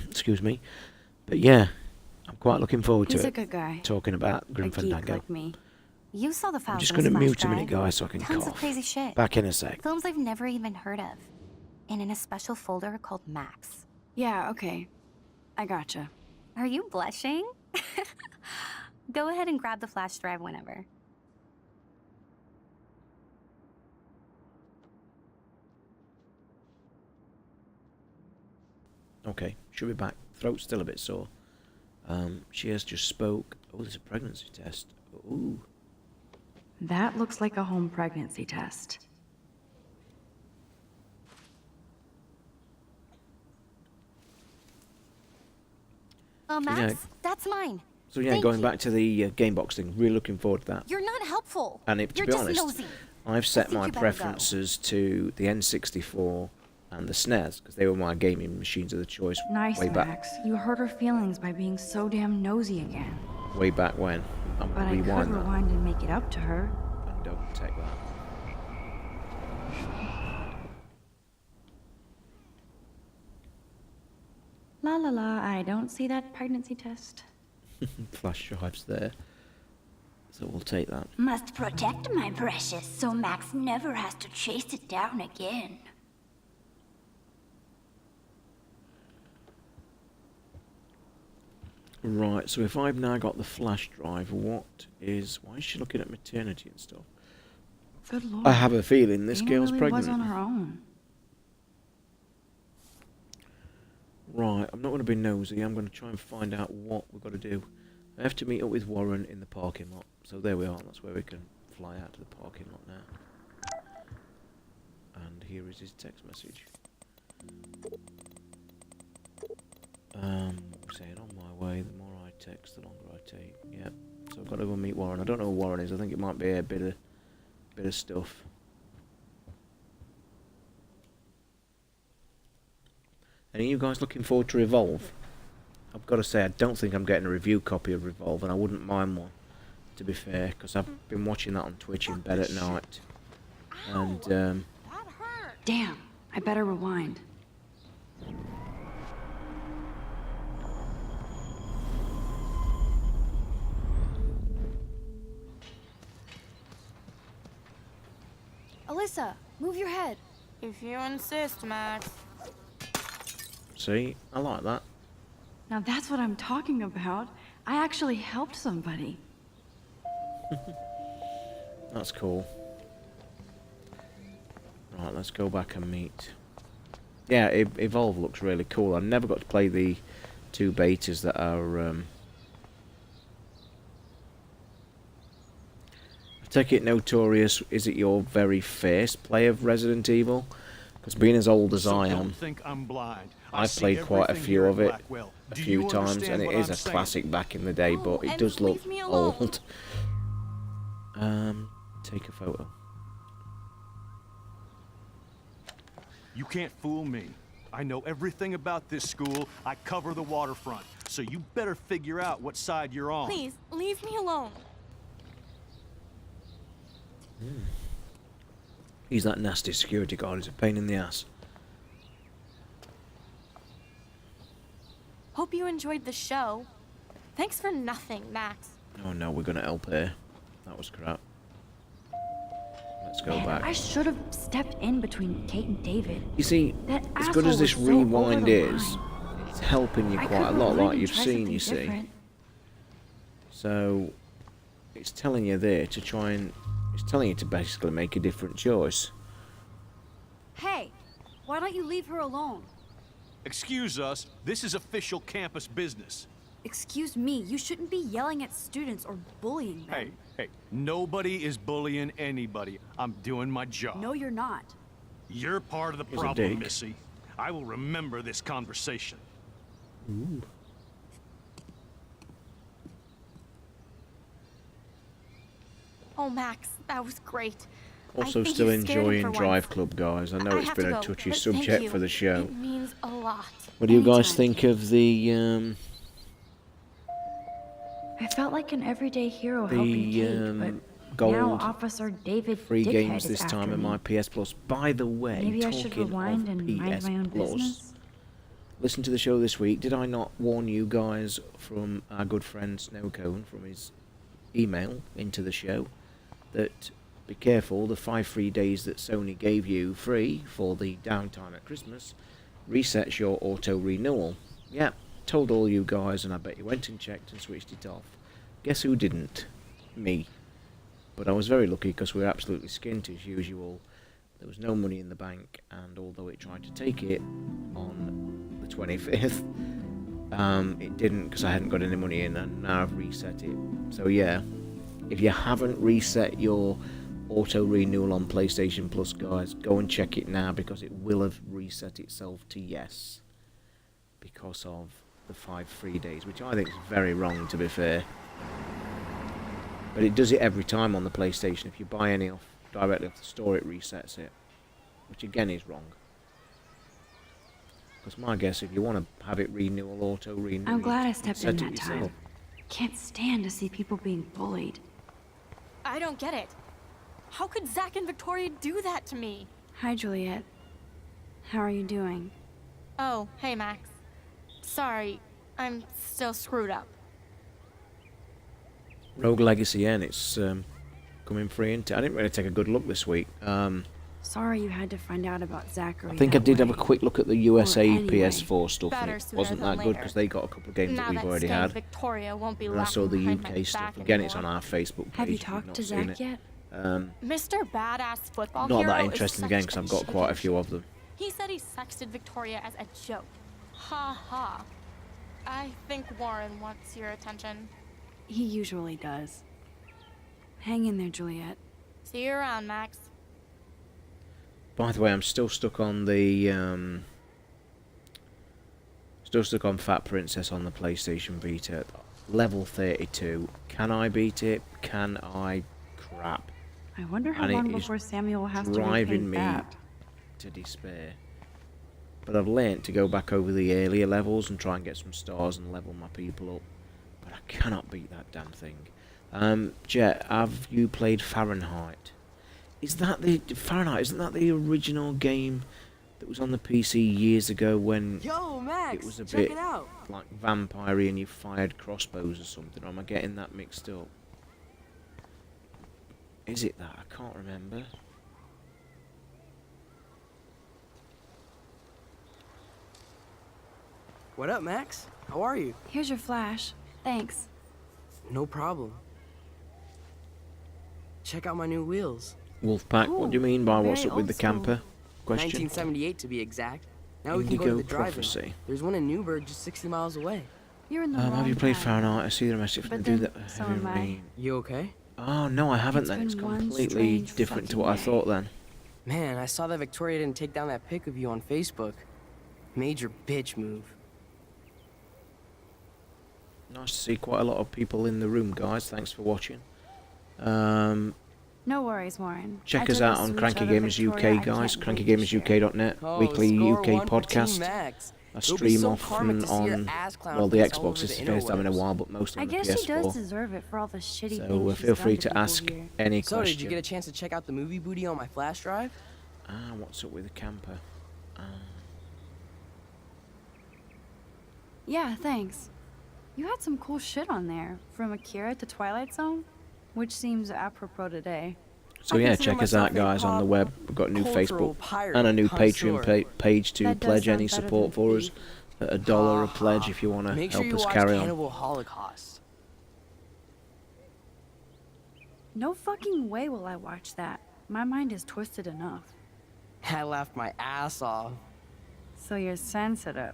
Excuse me. But yeah, I'm quite looking forward to He's a it. good guy. Talking about A Grim geek Fandango. like me. You saw the files. I'm just on his going to flash mute a minute, drive. guys, so I can Tons of cough. crazy shit. Back in a sec. Films I've never even heard of. And in a special folder called Max. Yeah, okay. I gotcha. Are you blushing? Go ahead and grab the flash drive whenever. Okay, she'll be back. Throat's still a bit sore. She has just spoke. Oh, there's a pregnancy test. Ooh. That looks like a home pregnancy test. Oh, Yeah. Max, that's mine. So yeah, Thank going you. back to the Gamebox thing, really looking forward to that. You're not helpful. And to You're be just honest, nosy. I've set think my you better go. preferences to the N64 and the SNES, because they were my gaming machines of the choice Nice, way back Max. You hurt her feelings by being so damn nosy again. way back when. I'm But I gonna could rewind that rewind and make it up to her. and double take that. La la la, I don't see that pregnancy test. Flash drives there. So we'll take that. Must protect my precious so Max never has to chase it down again. Right, so if I've now got the flash drive, why is she looking at maternity and stuff? Good lord. I have a feeling this Dana girl's really pregnant. was on her own. Right, I'm not going to be nosy. I'm going to try and find out what we've got to do. I have to meet up with Warren in the parking lot. So there we are. That's where we can fly out to the parking lot now. And here is his text message. Saying on my way. The more I text, the longer I take. Yep. So I've got to go meet Warren. I don't know who Warren is. I think it might be a bit of stuff. Any of you guys looking forward to Revolve? I've got to say, I don't think I'm getting a review copy of Revolve, and I wouldn't mind one, to be fair, because I've been watching that on Twitch in bed at night. And, That hurt. Damn, I better rewind. Alyssa, move your head. If you insist, Max. see, I like that. Now that's what I'm talking about. I actually helped somebody. That's cool. Right, let's go back and meet. Yeah, Evolve looks really cool. I never got to play the 2 betas that are... I take it Notorious, is it your very first play of Resident Evil? Because being as old as I am, Don't think I'm blind. I've see played quite a everything few here of in it Blackwell. a Do few you times, understand and it what is I'm a saying? classic back in the day, but Oh, it and does look leave me alone. old. take a photo. You can't fool me. I know everything about this school. I cover the waterfront. So you better figure out what side you're on. Please, leave me alone. He's that nasty security guard. He's a pain in the ass. Hope you enjoyed the show. Thanks for nothing, Max. Oh no, we're gonna help here. That was crap. Let's go Man, back. I should have stepped in between Kate and David. You see, That as good as asshole this was so over rewind the is, line. it's helping you I quite a could lot, rewind like and you've try seen, something you see. different. So, it's telling you there to try and... It's telling you to basically make a different choice. Hey, why don't you leave her alone? Excuse us, this is official campus business. Excuse me, you shouldn't be yelling at students or bullying them. Hey, nobody is bullying anybody. I'm doing my job. No, you're not. You're part of the Here's a problem, dig. Missy. I will remember this conversation. Ooh. Oh, Max, that was great. Also I think still you scared him enjoying for Drive once. Club, guys. I know I it's have been to a go, touchy but thank subject you. for the show. It means a lot. What do you guys Anytime. think of the I felt like an everyday hero helping Kate, but now gold Officer David free Dickhead games is this after time in me. my PS Plus? By the way, Maybe I should talking rewind of and mind PS my own Plus, business. listen to the show this week. Did I not warn you guys from our good friend Snowcone from his email into the show that be careful, the 5 free days that Sony gave you free for the downtime at Christmas resets your auto renewal. Yeah, told all you guys, and I bet you went and checked and switched it off. Guess who didn't? Me. But I was very lucky because we were absolutely skint as usual. There was no money in the bank, and although it tried to take it on the 25th, it didn't because I hadn't got any money in, and now I've reset it. So yeah, if you haven't reset your auto renewal on PlayStation Plus, guys, go and check it now because it will have reset itself to yes because of the 5 free days, which I think is very wrong, to be fair. But it does it every time on the PlayStation. If you buy any off directly off the store, it resets it, which again is wrong. Because my guess, if you want to have it renewal, auto renewal, I'm glad I you stepped set in it that time. yourself. Can't stand to see people being bullied. I don't get it. How could Zach and Victoria do that to me? Hi, Juliet. How are you doing? Oh, hey, Max. Sorry, I'm still screwed up. Rogue Legacy, and it's coming free. I didn't really take a good look this week. Sorry you had to find out about Zachary. I think I that did have a way. quick look at the USA anyway, PS4 stuff, and better it sooner wasn't than that good later. because they got a couple of games that Now we've that already Skank had. Victoria won't be And I saw laughing the behind my UK stuff. back Again, it's on anymore. our Facebook page. Have you if you've talked not to seen Zach it. yet? Mr. Badass Football Not Hero that is interested in the such game because I've got chicken quite a few shit. of them. He said he sexted Victoria as a joke. Ha ha. I think Warren wants your attention. He usually does. Hang in there, Juliet. See you around, Max. By the way, I'm still stuck on the Fat Princess on the PlayStation Vita. Level 32. Can I beat it? Can I? Crap. I wonder how And it long is before Samuel has to repay driving me that. to despair. But I've learnt to go back over the earlier levels and try and get some stars and level my people up. But I cannot beat that damn thing. Jet, have you played Fahrenheit? Is that the Fahrenheit? Isn't that the original game that was on the PC years ago when Yo, Max, it was a check bit it out. like vampire and you fired crossbows or something? Or am I getting that mixed up? Is it that? I can't remember. What up, Max? How are you? Here's your flash. Thanks. No problem. Check out my new wheels. Wolfpack, what do you mean by what's very up with the old school. camper? Question. 1978 to be exact. Now we can go to Indigo the drive-in. Prophecy. There's one in Newburgh just 60 miles away. You're in the Have wrong you played path. Fahrenheit? I see the message from But do then that. so heavy am I. rain. You okay? Oh no, I haven't. It's Then it's been one completely strange different to fucking what I day. thought. Then Man, I saw that Victoria didn't take down that pic of you on Facebook. Major bitch move. nice to see quite a lot of people in the room, guys. Thanks for watching. No worries, Warren. Check I us took out a on switch Cranky out of Gamers Victoria UK, I guys. can't wait to share. CrankyGamersUK.net, Oh, weekly score UK 1 for Team podcast. Max. I It'll be stream so often karmic to see your on, ass clown well, the face all over Xbox is the the first time in a interwebs. while, but mostly I on the guess she does PS4. deserve it for all the shitty So things she's feel free done to people ask here. any So, did you get a question. chance to check out the movie booty on my flash drive? What's up with the camper? Yeah, thanks. You had some cool shit on there, from Akira to Twilight Zone, which seems apropos today. So I yeah, consider check us myself out, a guys, on the pop web. We've got a new cultural Facebook pirate and a new connoisseur. Patreon page to That does pledge sound any better support than for us. At $1 a pledge if you want to Make sure help you us watch carry on. Cannibal Holocaust. No fucking way will I watch that. My mind is twisted enough. I laughed my ass off. So you're sensitive.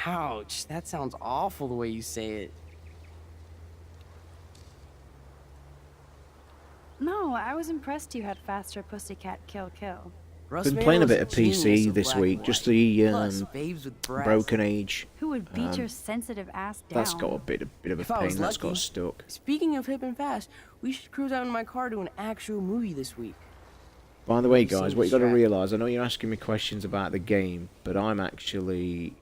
Ouch, that sounds awful the way you say it. No, I was impressed you had faster Pussycat Kill Kill. Russ Been playing a Meyer bit was of genius PC of this black week, and just white. the Plus, babes with breasts. Broken Age. Who would beat your sensitive ass down? That's got a bit of a If I was pain that's got lucky. stuck. Speaking of hip and fast, we should cruise out in my car to an actual movie this week. By the way, You've guys, seen what you got to Shrek. realise, I know you're asking me questions about the game, but I'm actually...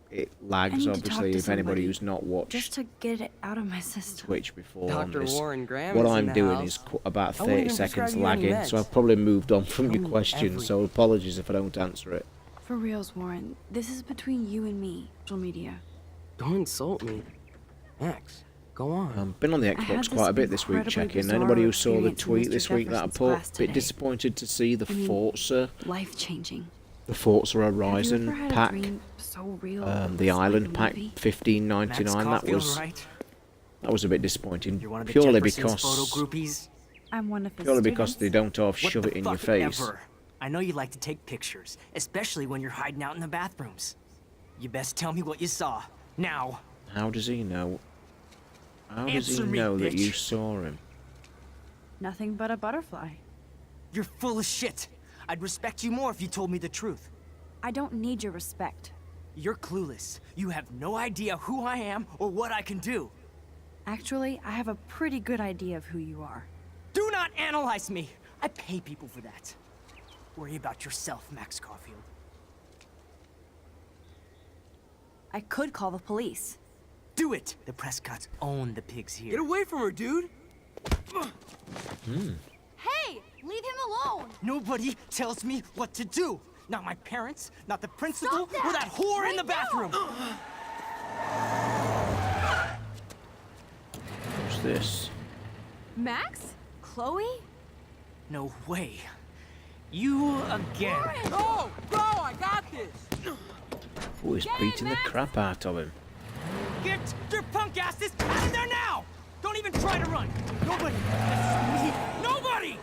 It I lags, need to talk obviously, to if anybody somebody, who's not watched Just to get it out of my system. Twitch before on Dr. this. Warren Graham What is in I'm the doing house. is about I won't 30 even seconds prescribe you any lagging, so meds. I've probably moved on from Tell your me question, so everything. apologies if I don't answer it. For reals, Warren. This is between you and me. Social media. Don't insult me. Max, go on. Been on the I had Xbox quite a bit this week, incredibly checking. bizarre Anybody who saw the experience in tweet Mr. this week that I Jefferson's put, class bit today. disappointed to see the I mean, Forza, Life-changing. the Forza Have you ever Horizon had a pack, dream so real? the it's Island like a pack, movie? $15.99. That was a bit disappointing, You're one of the purely Jefferson's photo because groupies? I'm one of his purely because students. they don't half What shove the it in your fuck face. ever. I know you like to take pictures, especially when you're hiding out in the bathrooms. You best tell me what you saw. Now. How does he know? How does he Answer me, know that you bitch. saw him? Nothing but a butterfly. You're full of shit. I'd respect you more if you told me the truth. I don't need your respect. You're clueless. You have no idea who I am or what I can do. Actually, I have a pretty good idea of who you are. Do not analyze me. I pay people for that. Worry about yourself, Max Caulfield. I could call the police. Do it! The Prescotts own the pigs here. Get away from her, dude! Hey, leave him alone. Nobody tells me what to do. Not my parents, not the principal, Stop or that that whore right in the bathroom. What's this? Max? Chloe? No way. You again. No! Bro, I got this! Oh, he's beating the crap out of him. Get your punk asses out of there now! Don't even try to run. Nobody. Nobody.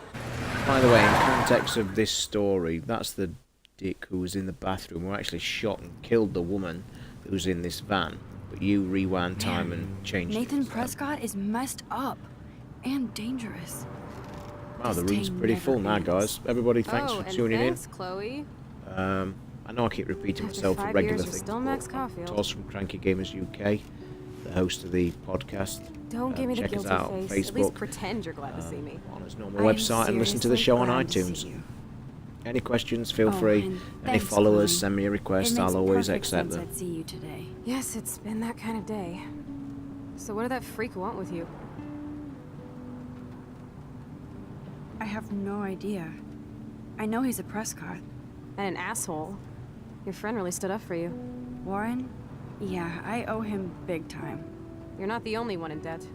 By the way, in context of this story, that's the dick who was in the bathroom who actually shot and killed the woman who was in this van. But you rewound time and changed Nathan it. Prescott is messed up and dangerous. Wow, the This room's day pretty never full now, ends. guys. Everybody, thanks oh, for and tuning thanks, Chloe. in. I know I keep repeating After myself for 5 regular years, you're things. still Max Caulfield. Toss from Cranky Gamers UK, the host of the podcast. Don't give me the check us guilty out on face. At least Facebook, pretend you're glad to see me. on his normal I am website, and listen to the seriously show on glad to iTunes. see you. Any questions, feel Oh, free. and Any thanks, followers, Chloe. send me a It request. makes I'll always perfect accept sense them. I'd see you today. Yes, it's been that kind of day. So what did that freak want with you? I have no idea. I know he's a Prescott. And an asshole. Your friend really stood up for you. Warren? Yeah, I owe him big time. You're not the only one in debt.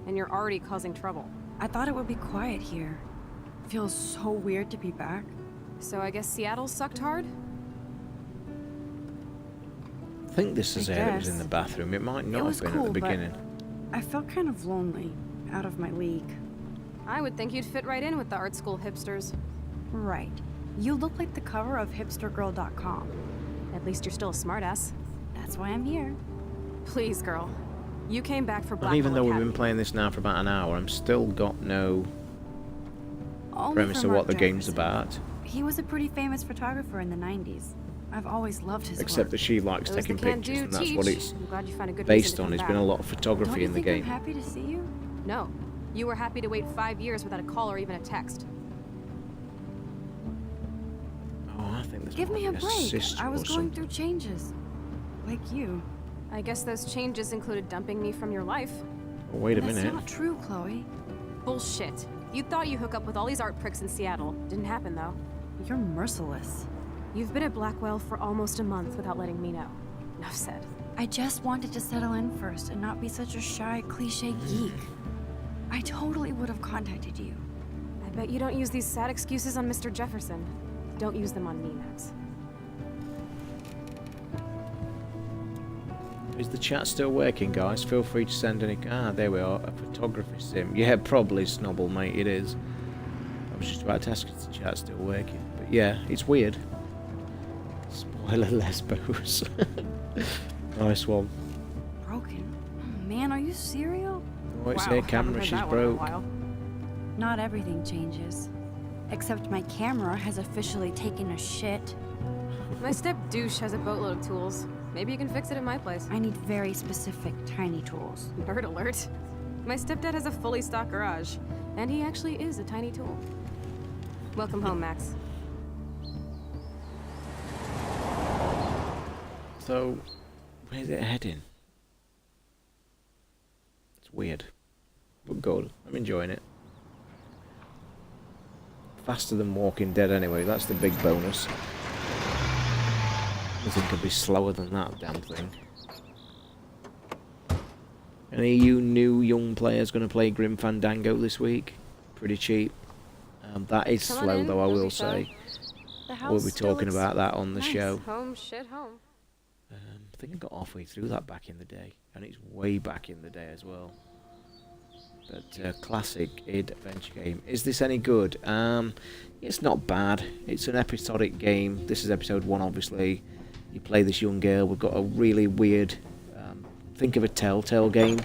And you're already causing trouble. I thought it would be quiet here. Feels so weird to be back. So I guess Seattle sucked hard? I think this is I it. It was in guess. the bathroom. It might not It was have been cool, at the but beginning. I felt kind of lonely, out of my league. I would think you'd fit right in with the art school hipsters. Right. You look like the cover of hipstergirl.com. At least you're still a smartass. That's why I'm here. Please, girl. You came back for Black And even Hole though we've Academy. been playing this now for about an hour, I'm still got no Only premise for of what Mark the game's Jefferson. about. He was a pretty famous photographer in the 90s. I've always loved his Except work. that she likes Those taking that can't pictures, do, and that's teach. what it's I'm glad you find a good based reason on. to It's come been a back. lot of photography Don't you in the think game. I'm happy to see you? No. You were happy to wait 5 years without a call or even a text. Oh, I think this Give might me a be break. sister I was or going something. through changes. Like you. I guess those changes included dumping me from your life. Oh, wait a That's minute. not true, Chloe. Bullshit. You thought you hook up with all these art pricks in Seattle. Didn't happen, though. You're merciless. You've been at Blackwell for almost a month without letting me know. Enough said. I just wanted to settle in first and not be such a shy, cliche geek. I totally would have contacted you. I bet you don't use these sad excuses on Mr. Jefferson. Don't use them on me, Max. Is the chat still working, guys? Feel free to send any... Ah, there we are. A photography sim. Yeah, probably, Snobble, mate. It is. I was just about to ask if the chat's still working. But yeah, it's weird. Spoiler Lesbos. Nice one. Broken? Oh, man, are you serial? Oh, it's Wow, her haven't camera. heard She's that one in a broke. while. Not everything changes. Except my camera has officially taken a shit. My step douche has a boatload of tools. Maybe you can fix it at my place. I need very specific, tiny tools. Nerd alert. My stepdad has a fully stocked garage, and he actually is a tiny tool. Welcome home, Max. So, where's it heading? It's weird. But good. I'm enjoying it. Faster than Walking Dead anyway, that's the big bonus. Nothing could be slower than that damn thing. Any of you new young players going to play Grim Fandango this week? Pretty cheap. That is Come on slow in, though, I don't will be shy. say. The house We'll be still talking looks about that on the nice. show. Home, shit, home. I think I got halfway through that back in the day, and it's way back in the day as well. But classic id adventure game. Is this any good? It's not bad. It's an episodic game. This is episode 1, obviously. You play this young girl. We've got a really weird, think of a Telltale game,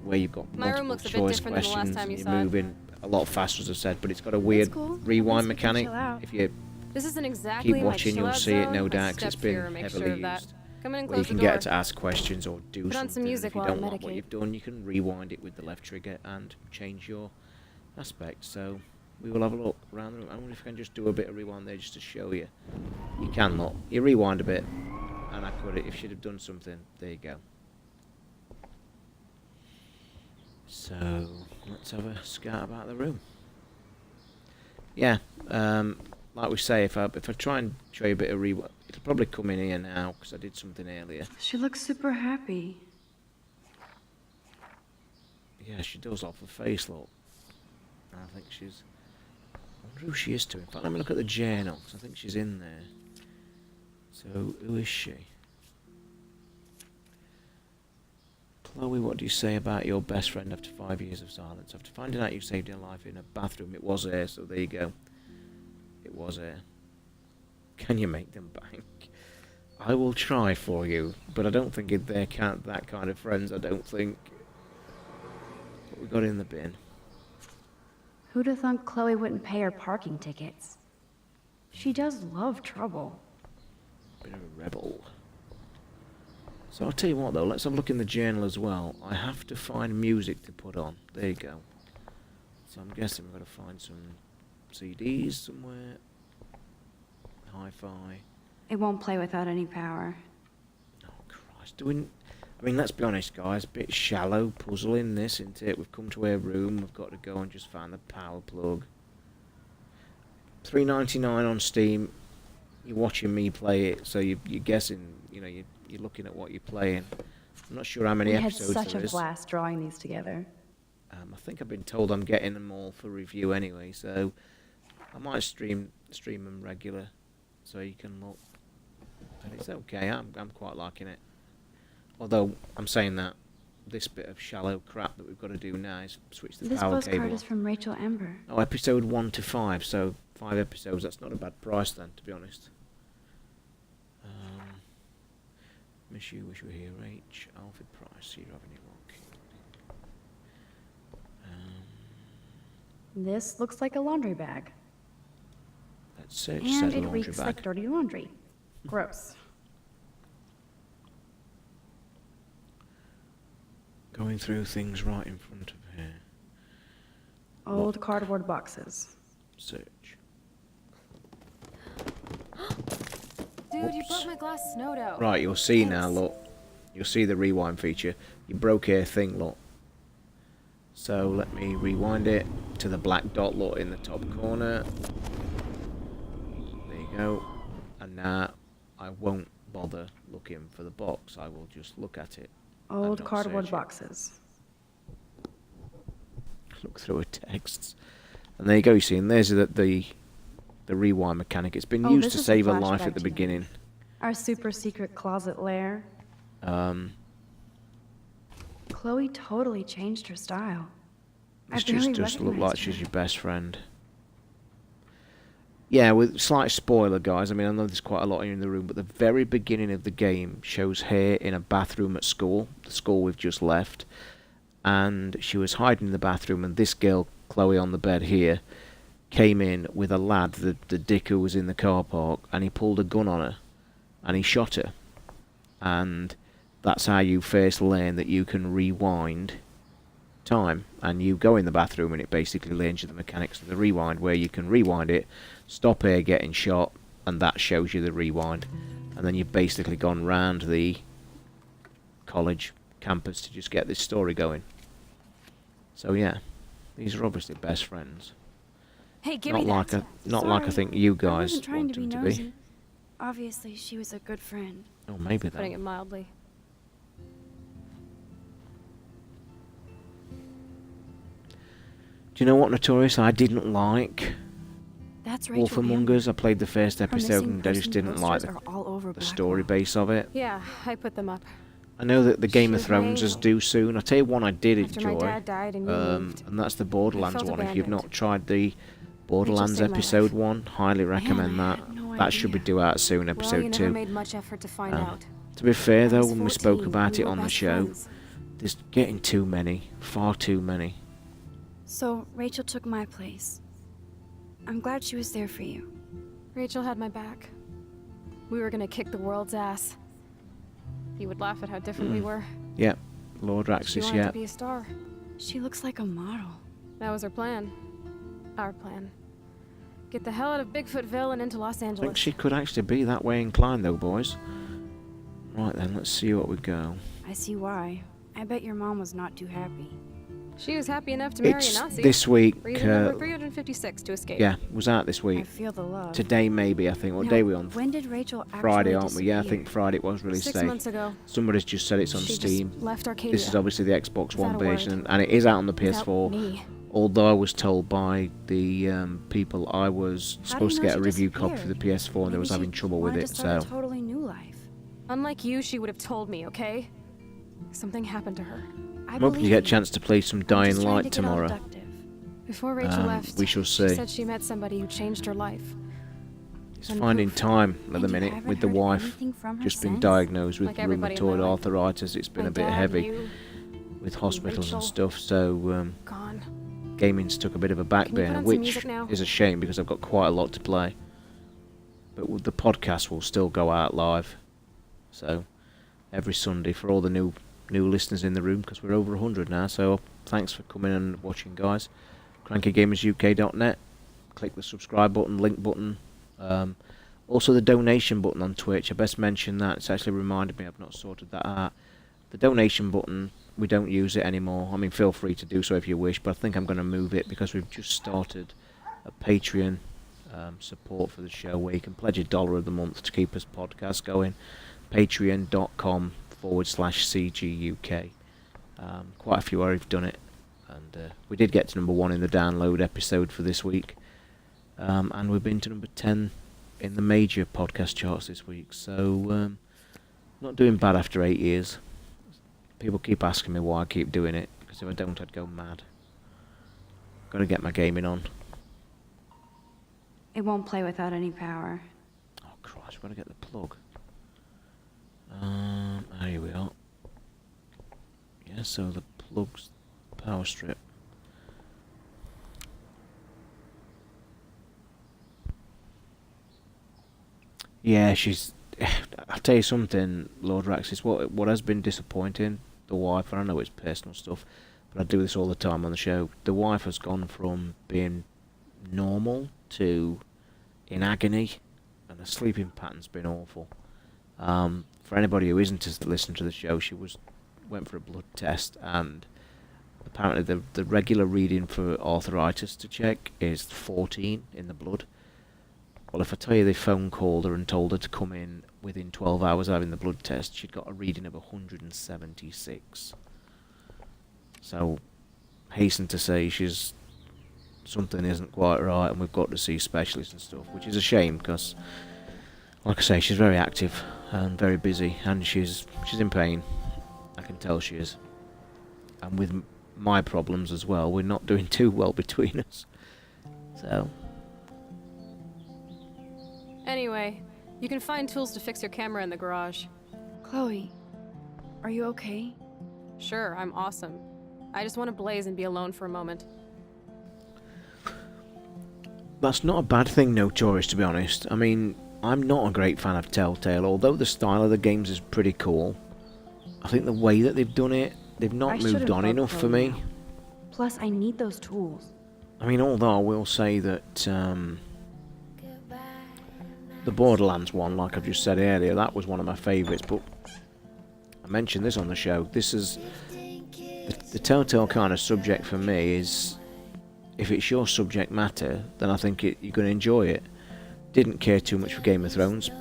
where you've got My room multiple looks a bit choice different than the last questions, time and you you're saw it. moving a lot faster, as I said. But it's got a weird cool. At rewind least we can mechanic. chill out. If you This isn't exactly keep watching, my you'll chill-out see it, no zone. My doubt, 'cause it's been step-fear makes heavily sure of that. used. Come in and Where you close can the get door. to ask questions or do Put on some something. music If you while I don't like what medicate. you've done, you can rewind it with the left trigger and change your aspect. So we will have a look around the room. I wonder if I can just do a bit of rewind there just to show you. You can look. You rewind a bit, and I could if you'd have done something. There you go. So let's have a scout about the room. Yeah, like we say, if I try and show you a bit of rewind, it'll probably come in here now because I did something earlier. She looks super happy. Yeah, she does off her face, look. I think she's... I wonder who she is to. In fact, let me look at the journal, 'cause I think she's in there. So, who is she? Chloe, what do you say about your best friend after 5 years of silence? After finding out you saved her life in a bathroom, it was her, so there you go. It was her. Can you make them bank? I will try for you, but I don't think they're that kind of friends, I don't think. What we got in the bin? Who'd have thought Chloe wouldn't pay her parking tickets? She does love trouble. Bit of a rebel. So I'll tell you what though, let's have a look in the journal as well. I have to find music to put on. There you go. So I'm guessing we've got to find some CDs somewhere. Hi-fi. It won't play without any power. Oh Christ, I mean, let's be honest guys, a bit shallow puzzle in this, isn't it? We've come to her room, we've got to go and just find the power plug. $3.99 on Steam. You're watching me play it, so you're guessing, you know, you're looking at what you're playing. I'm not sure how many We had episodes such there a is. blast drawing these together. I think I've been told I'm getting them all for review anyway, so I might stream them regular, so you can look. And it's okay. I'm quite liking it. Although I'm saying that this bit of shallow crap that we've got to do now is switch the This power postcard cable. is from Rachel Ember. Oh, episode 1 to 5, so 5 episodes. That's not a bad price then, to be honest. Miss you, wish you were here, Rach. Alfred Price, Cedar Avenue Rock. This looks like a laundry bag. Let's search And said it laundry reeks bag. like dirty laundry. Gross. Going through things right in front of her. Old cardboard boxes. Search. Dude, you broke my glass snow dough. Right, you'll see now, Thanks. look. You'll see the rewind feature. You broke a thing, look. So let me rewind it to the black dot, look, in the top corner. There you go. And now I won't bother looking for the box. I will just look at it. and Old not cardboard search it. boxes. Look through her texts. And there you go, you see, and there's the rewind mechanic. It's been Oh, used this to is a save her life flashback at the to beginning. Our super secret closet lair. Chloe totally changed her style. This I barely just looked like recognized she's her. your best friend. Yeah, with slight spoiler, guys. I mean, I know there's quite a lot in the room, but the very beginning of the game shows her in a bathroom at school, the school we've just left, and she was hiding in the bathroom, and this girl, Chloe, on the bed here, came in with a lad, the dick who was in the car park, and he pulled a gun on her, and he shot her, and that's how you first learn that you can rewind time, and you go in the bathroom and it basically learns you the mechanics of the rewind, where you can rewind it, stop her getting shot, and that shows you the rewind, and then you've basically gone round the college campus to just get this story going. So yeah, these are obviously best friends. Hey, give Not me like that. not like I think you I guys wasn't trying want to be them to nosy. be. Obviously, she was a good friend. Oh, maybe Putting then. it mildly. Do you know what, Notorious, I didn't like? That's Rachel Wolf Among Hammer. Us. I played the first Her episode missing and I just person didn't like posters are all over the story Blackwell. base of it. Yeah, I put them up. I know that the Game of She was my Thrones is angel. due soon. I'll tell you one I did After my enjoy. dad died and we moved, And that's the Borderlands felt one. If you've abandoned. not tried the Borderlands saved my episode life. one, highly recommend Man, I that. had no That should be idea. due out soon, well, episode you 2. never made much effort to find Um, out. To be fair I though, was when we spoke 14, about we it were on the best show, friends. there's getting too many. Far too many. So, Rachel took my place. I'm glad she was there for you. Rachel had my back. We were gonna kick the world's ass. You would laugh at how different we were. Yeah, Lord She Raxus, wanted yeah. to be a star. She looks like a model. That was her plan. Our plan. Get the hell out of Bigfootville and into Los I Angeles. think she could actually be that way inclined though, boys. Right then, let's see what we go. I see why. I bet your mom was not too happy. She was happy enough to marry It's a Nazi. this week, Reason number 356 to escape. yeah, was out this I week. feel the love. Today maybe, I think. What Now, day are we on? When did Rachel actually Friday, aren't we? Yeah, I disappear? think Friday was released 6 today. months ago. Somebody's just said it's on She Steam. just left Arcadia. This is obviously the Xbox One Without a word. version, and it is out on the Without PS4. me. Although I was told by the people I was How do you supposed to know get a she review copy for the disappeared? PS4, and they Maybe was she having trouble with wanted it. to start So a totally new life. Unlike you, she would have told me, okay? Something happened to her. I I'm hoping believe you get a you. chance to play some I'm Dying just trying Light to get tomorrow. abductive. Before Rachel left, We shall she see. said she met somebody who changed her life. It's and finding proof. time at the And you minute haven't with the heard wife. anything from her Just been since? diagnosed with Like everybody in my rheumatoid life. arthritis. It's been My a bit dad, heavy you, with hospitals and Rachel. stuff. So gone. gaming's took a bit of a back Can you put burner, on some which music now? is a shame because I've got quite a lot to play. But the podcast will still go out live. So every Sunday for all the new listeners in the room, because we're over 100 now. So thanks for coming and watching, guys. CrankyGamersUK.net. Click the subscribe button, link button. Also the donation button on Twitch. I best mention that. It's actually reminded me I've not sorted that out. The donation button, we don't use it anymore. I mean, feel free to do so if you wish, but I think I'm going to move it because we've just started a Patreon support for the show where you can pledge $1 of the month to keep this podcast going. Patreon.com/CGUK. Quite a few already have done it, and we did get to number 1 in the download episode for this week, and we've been to number 10 in the major podcast charts this week, so not doing bad after 8 years. People keep asking me why I keep doing it, because if I don't I'd go mad. Got to get my gaming on. It won't play without any power. Oh Christ, got to get the plug. Here we are. Yeah, so the plug's power strip. Yeah, she's. I'll tell you something, Lord Raxis. What has been disappointing, the wife. And I know it's personal stuff, but I do this all the time on the show. The wife has gone from being normal to in agony, and the sleeping pattern's been awful. For anybody who isn't listening to the show, she went for a blood test, and apparently the regular reading for arthritis to check is 14 in the blood. Well, if I tell you they phone called her and told her to come in within 12 hours of having the blood test, she'd got a reading of 176. So, hasten to say something isn't quite right, and we've got to see specialists and stuff, which is a shame because, like I say, she's very active and very busy, and she's in pain. I can tell she is. And with my problems as well, we're not doing too well between us. So. Anyway, you can find tools to fix your camera in the garage. Chloe, are you okay? Sure, I'm awesome. I just want to blaze and be alone for a moment. That's not a bad thing, Notorious, to be honest. I mean, I'm not a great fan of Telltale, although the style of the games is pretty cool. I think the way that they've done it, they've not moved on enough for me. Now. Plus, I need those tools. I mean, although I will say that the Borderlands one, like I've just said earlier, that was one of my favourites, but I mentioned this on the show. This is the Telltale kind of subject for me is, if it's your subject matter, then I think you're going to enjoy it. Didn't care too much for Game of Thrones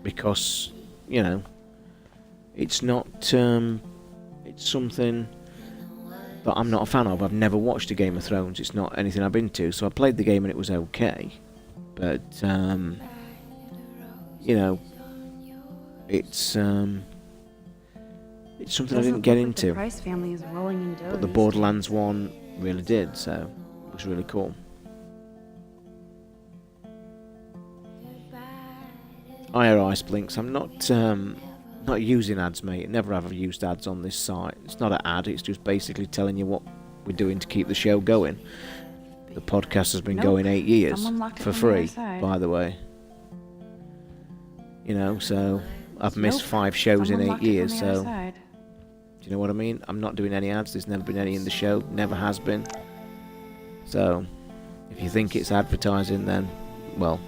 because, you know, it's not, it's something that I'm not a fan of. I've never watched a Game of Thrones. It's not anything I've been to. So I played the game and it was okay. But, you know, it's something I didn't get into. The Price family is rolling in dough. But the Borderlands one really did, so it was really cool. Hiya Ice Blinks, I'm not using ads, mate. Never have used ads on this site. It's not an ad, it's just basically telling you what we're doing to keep the show going. The podcast has been going 8 years for free, by the way. You know, so I've missed 5 shows in 8 years, so do you know what I mean? I'm not doing any ads. There's never been any in the show, never has been. So if you think it's advertising, then, well,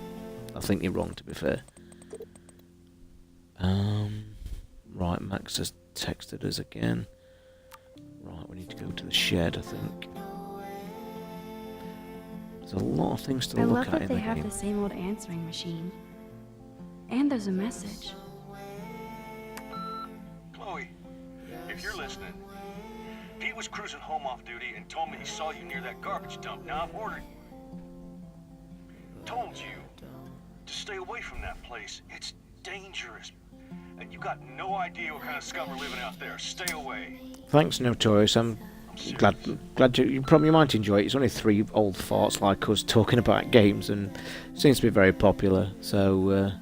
I think you're wrong, to be fair. Right, Max has texted us again. Right, we need to go to the shed, I think. There's a lot of things to look at in the game. I love that they have the same old answering machine. And there's a message. Chloe, if you're listening, Pete was cruising home off duty and told me he saw you near that garbage dump. Now I've ordered... told you to stay away from that place. It's dangerous. And you got no idea what kind of scum are living out there. Stay away. Thanks, Notorious. I'm glad you probably might enjoy it. It's only 3 old farts like us talking about games, and seems to be very popular. So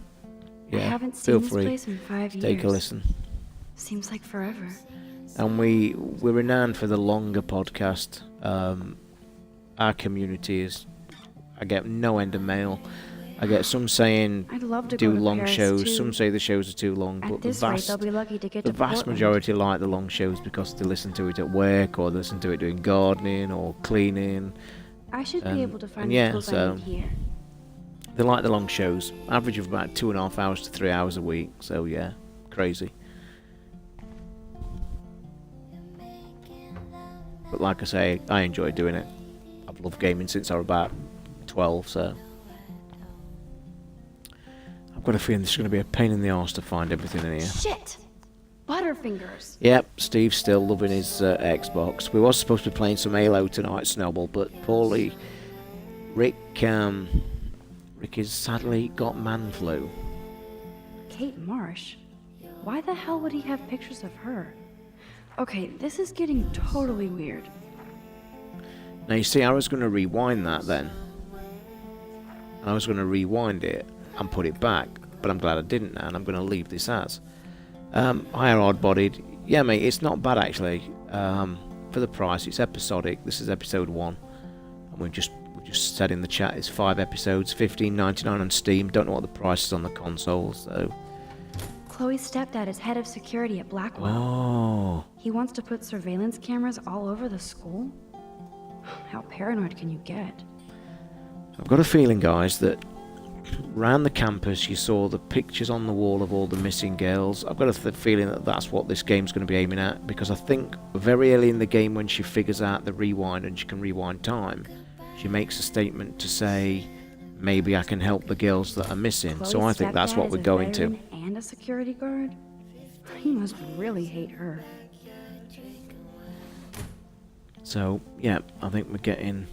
yeah, I haven't feel seen this free. place in 5 years. Take a listen. Seems like forever. And we're renowned for the longer podcast. Our community is. I get no end of mail. I get some saying I'd love to do go to long Paris shows. too. Some say the shows are too long, At but the this rate, vast they'll be lucky to get the to vast Portland. majority like the long shows because they listen to it at work or they listen to it doing gardening or cleaning. I should be able to find yeah, the tools so I need here. they like the long shows. Average of about 2.5 hours to 3 hours a week. So yeah, crazy. But like I say, I enjoy doing it. I've loved gaming since I was about 12, so I've got a feeling this is going to be a pain in the arse to find everything in here. Shit! Butterfingers. Yep, Steve's still loving his Xbox. We was supposed to be playing some Halo tonight, Snowball, but poorly Rick has sadly got man flu. Kate Marsh? Why the hell would he have pictures of her? Okay, this is getting totally weird. Now you see, I was going to rewind that then. And I was going to rewind it and put it back, but I'm glad I didn't now, and I'm going to leave this as. Higher Odd-Bodied. Yeah, mate, it's not bad actually. For the price, it's episodic. This is episode 1. And we just said in the chat it's 5 episodes, $15.99 on Steam. Don't know what the price is on the console, so Chloe's stepdad is head of security at Blackwell. Oh. He wants to put surveillance cameras all over the school? How paranoid can you get? I've got a feeling, guys, that around the campus you saw the pictures on the wall of all the missing girls. I've got a feeling that that's what this game's going to be aiming at, because I think very early in the game, when she figures out the rewind and she can rewind time, she makes a statement to say, maybe I can help the girls that are missing. So I think that's what we're going to. And a security guard? He must really hate her. So, yeah, I think we're getting...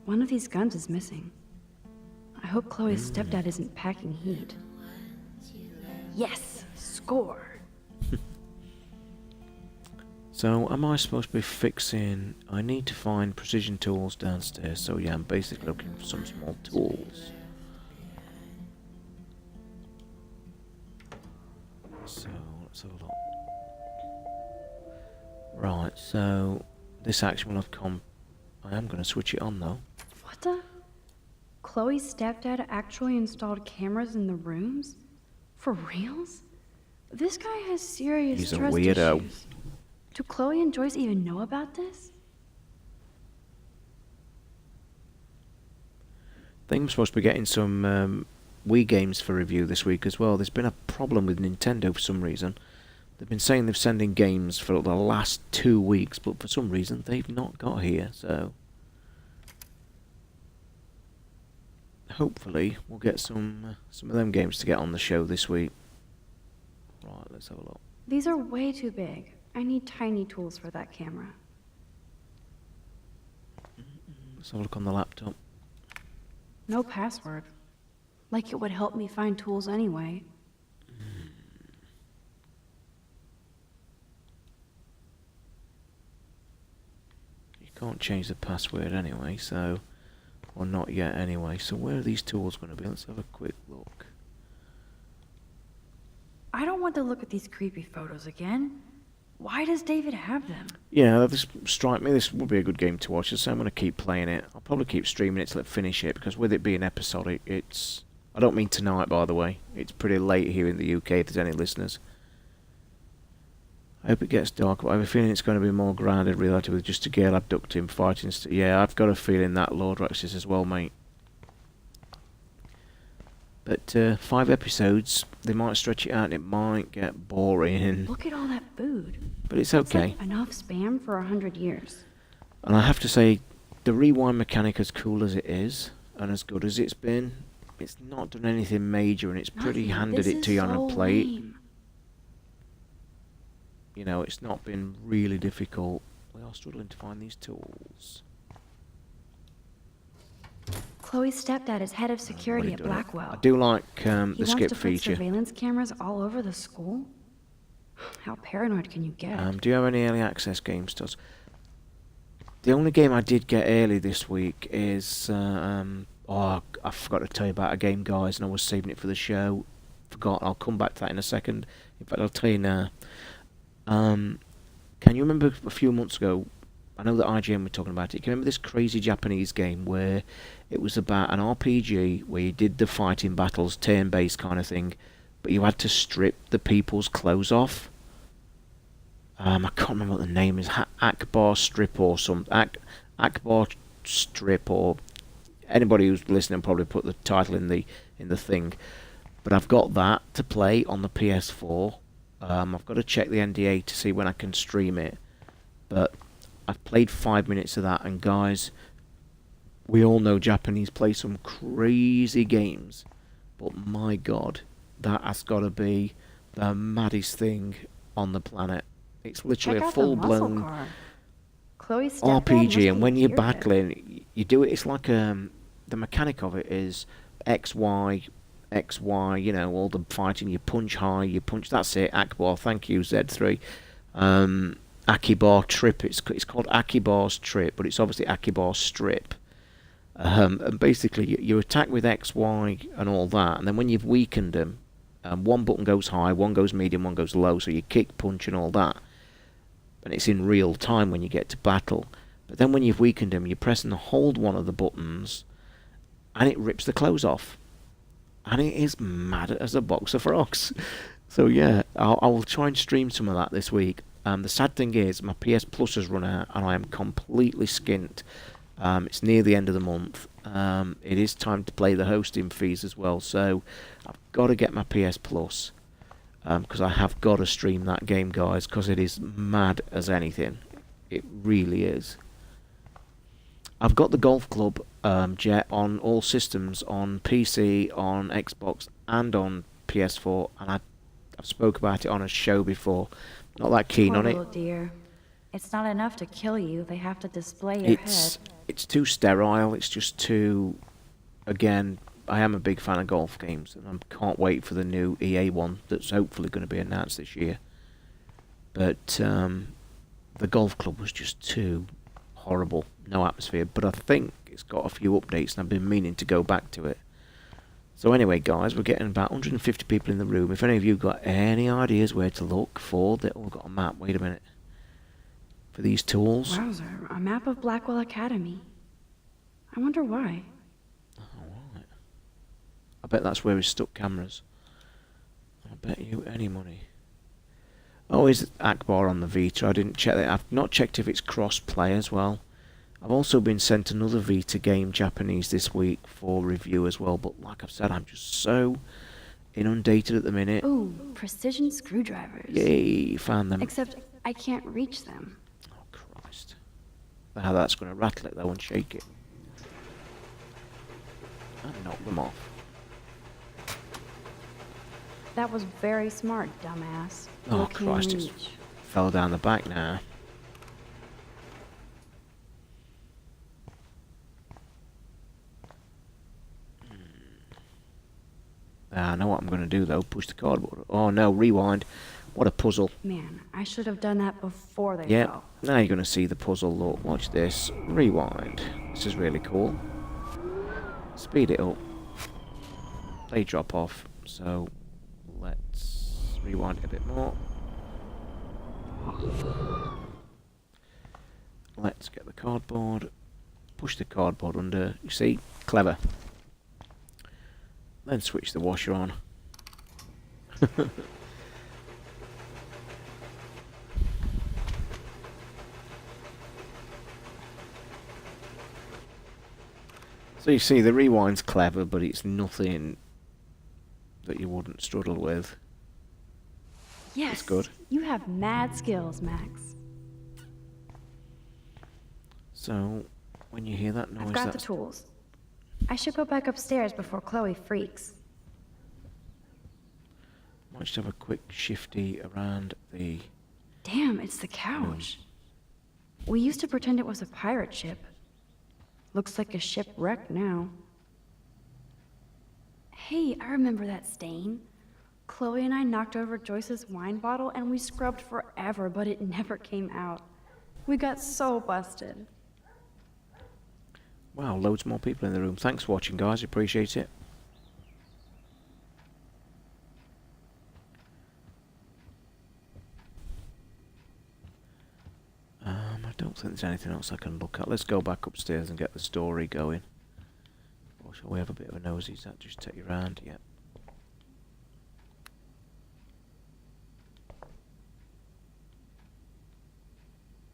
One of these guns is missing. I hope Chloe's stepdad isn't packing heat. Yes! Score! So, am I supposed to be fixing... I need to find precision tools downstairs. So, yeah, I'm basically looking for some small tools. So, let's have a look. Right, so... This action will have come... I am going to switch it on, though. What the? Chloe's stepdad actually installed cameras in the rooms? For reals? This guy has serious He's a trust weirdo. issues. Do Chloe and Joyce even know about this? I think I'm supposed to be getting some Wii games for review this week as well. There's been a problem with Nintendo for some reason. They've been saying they're sending games for the last 2 weeks, but for some reason they've not got here, so... Hopefully we'll get some of them games to get on the show this week. Right, let's have a look. These are way too big. I need tiny tools for that camera. Let's have a look on the laptop. No password. Like it would help me find tools anyway. You can't change the password anyway, so... Or not yet anyway, so where are these tools going to be? Let's have a quick look. I don't want to look at these creepy photos again. Why does David have them? Yeah, this strike me. This would be a good game to watch, so I'm going to keep playing it. I'll probably keep streaming it till I finish it, because with it being episodic, it's... I don't mean tonight, by the way. It's pretty late here in the UK, if there's any listeners. I hope it gets dark, but I have a feeling it's going to be more grounded reality with just a girl abducting, fighting... Yeah, I've got a feeling that Lord Rex is as well, mate. But 5 episodes, they might stretch it out and it might get boring. Look at all that food. But it's That's okay. like enough spam for 100 years. And I have to say, the rewind mechanic, as cool as it is, and as good as it's been, it's not done anything major, and it's pretty handed it to you on a plate. Lame. You know, it's not been really difficult. We are struggling to find these tools. Chloe's stepdad is head of security Already at done it. Blackwell. I do like He the wants skip to put feature. surveillance cameras all over the school? How paranoid can you get? Do you have any early access games, Toz? The only game I did get early this week is... oh, I forgot to tell you about a game, guys, and I was saving it for the show. Forgot. I'll come back to that in a second. In fact, I'll tell you now. Can you remember a few months ago, I know that IGN were talking about it, can you remember this crazy Japanese game where it was about an RPG where you did the fighting battles, turn-based kind of thing, but you had to strip the people's clothes off? I can't remember what the name is. Akbar Strip or something. Akbar Strip, or anybody who's listening probably put the title in the thing. But I've got that to play on the PS4. I've got to check the NDA to see when I can stream it. But I've played 5 minutes of that, and guys, we all know Japanese play some crazy games. But my God, that has got to be the maddest thing on the planet. It's literally Check a out the muscle full-blown car. Chloe's stepdad must RPG, and when be you're here. battling, you do it. It's like the mechanic of it is X, Y, X, Y. You know, all the fighting. You punch high, you punch. That's it. Akbar. Thank you, Z3. Akibar Trip. It's called Akibar's Trip, but it's obviously Akibar Strip. And basically, you attack with X, Y, and all that, and then when you've weakened them, one button goes high, one goes medium, one goes low. So you kick, punch, and all that. And it's in real time when you get to battle. But then when you've weakened them, you press and hold one of the buttons, and it rips the clothes off. And it is mad as a box of frogs. So yeah, I will try and stream some of that this week. The sad thing is, my PS Plus has run out, and I am completely skint. It's near the end of the month. It is time to play the hosting fees as well, so I've got to get my PS Plus, because I have got to stream that game, guys, because it is mad as anything. It really is. I've got the Golf Club Jet on all systems, on PC, on Xbox, and on PS4, and I've spoke about it on a show before. Not that keen Poor on it. little dear. It's not enough to kill you. They have to display your head. It's too sterile. It's just too. Again, I am a big fan of golf games, and I can't wait for the new EA one that's hopefully going to be announced this year. But the Golf Club was just too horrible. No atmosphere. But I think it's got a few updates, and I've been meaning to go back to it. So anyway, guys, we're getting about 150 people in the room. If any of you got any ideas where to look for that, we've got a map. Wait a minute. For these tools. Wowzer, a map of Blackwell Academy. I wonder why. Alright. I bet that's where he stuck cameras. I bet you any money. Oh, is Akbar on the Vita? I didn't check that. I've not checked if it's cross-play as well. I've also been sent another Vita game, Japanese, this week for review as well. But like I've said, I'm just so inundated at the minute. Ooh, precision screwdrivers. Yay, found them. Except I can't reach them. Oh, Christ. How that's going to rattle it, though, and shake it. And knock them off. That was very smart, dumbass. Oh, Look and Christ, reach. it's fell down the back now. I know what I'm going to do, though. Push the cardboard. Oh, no, rewind. What a puzzle. Man, I should have done that before they Yep, fell. now you're going to see the puzzle. Look, watch this. Rewind. This is really cool. Speed it up. They drop off, so let's rewind it a bit more. Let's get the cardboard. Push the cardboard under. You see? Clever. Then switch the washer on. So you see, the rewind's clever, but it's nothing that you wouldn't struggle with. Yes. It's good. You have mad skills, Max. So, when you hear that noise, I've got the that's... tools. I should go back upstairs before Chloe freaks. Might just have a quick shifty around the... Damn, it's the couch. We used to pretend it was a pirate ship. Looks like a shipwreck now. Hey, I remember that stain. Chloe and I knocked over Joyce's wine bottle and we scrubbed forever, but it never came out. We got so busted. Wow, loads more people in the room. Thanks for watching, guys. Appreciate it. I don't think there's anything else I can look at. Let's go back upstairs and get the story going. Or shall we have a bit of a nosy? Does that just take you around? Yep.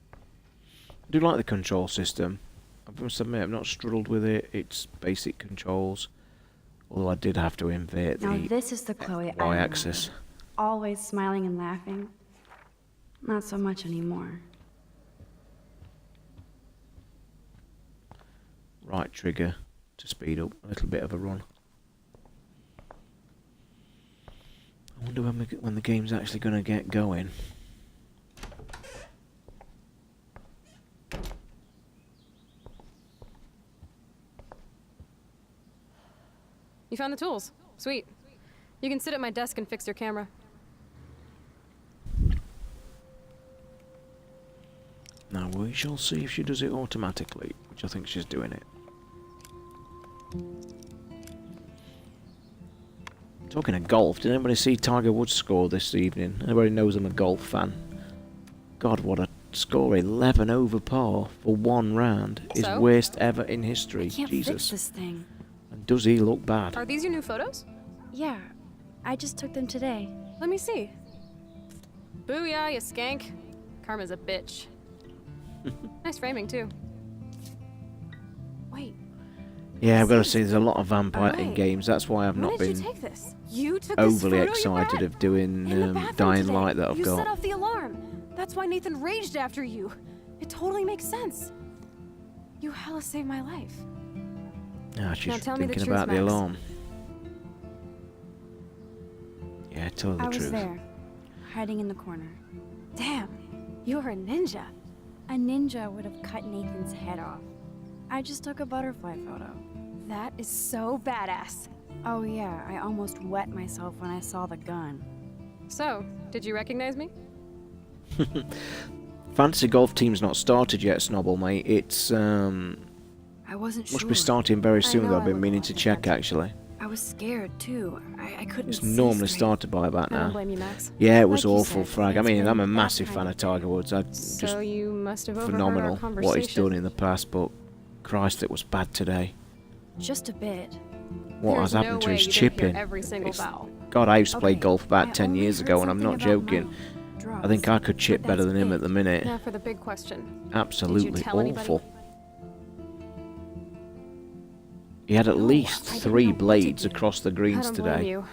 I do like the control system. I must admit, I've not struggled with it. It's basic controls. Although I did have to invert Now the this is the Chloe I y-axis. remember. Always smiling and laughing. Not so much anymore. Right trigger to speed up a little bit of a run. I wonder when the game's actually going to get going. You found the tools. Sweet. You can sit at my desk and fix your camera. Now we shall see if she does it automatically, which I think she's doing it. Talking of golf, did anybody see Tiger Woods score this evening? Everybody knows I'm a golf fan. God, what a score. 11 over par for one round. His So? worst ever in history. I can't Jesus. fix this thing. does he look bad. Are these your new photos? Yeah, I just took them today. Let me see. Booyah, you skank. Karma's a bitch. Nice framing, too. Wait. Yeah, I've got to say, there's a lot of vampire Alright. games. That's why I've not When did been you take this? You took this overly photo, you excited brat? of doing In the bathroom Dying today. Light that I've You set got. off the alarm. That's why Nathan raged after you. It totally makes sense. You hella saved my life. Ah, she's tell me the thinking truth, about the Max. alarm. Yeah, tell her the I was truth. there, hiding in the corner. Damn, you're a ninja. A ninja would have cut Nathan's head off. I just took a butterfly photo. That is so badass. Oh yeah, I almost wet myself when I saw the gun. So, did you recognize me? Fantasy golf team's not started yet, Snobble, mate. It's I wasn't sure. must be starting very I soon. know Though I I've been look meaning like to a check vet. actually. I was scared too. I couldn't It's see normally straight. started by about I don't now. blame you, Max. Yeah, it was Like you awful, said, Frag. I it's mean, I'm a been that massive kind fan of of Tiger Woods. I So just you must have overheard phenomenal our conversation. what he's done in the past, but Christ, it was bad today. Just a bit. What There's has happened no to way his you didn't hear chipping? every single It's- vowel. God, I used to play Okay, golf about I 10 only years heard ago, and I'm something not about joking. money, drugs, I think I could chip but better that's than him it. at the minute. Now for the big question. Absolutely tell anybody? awful. He had at No, least I didn't 3 know what to blades do. across the I greens don't blame today. you.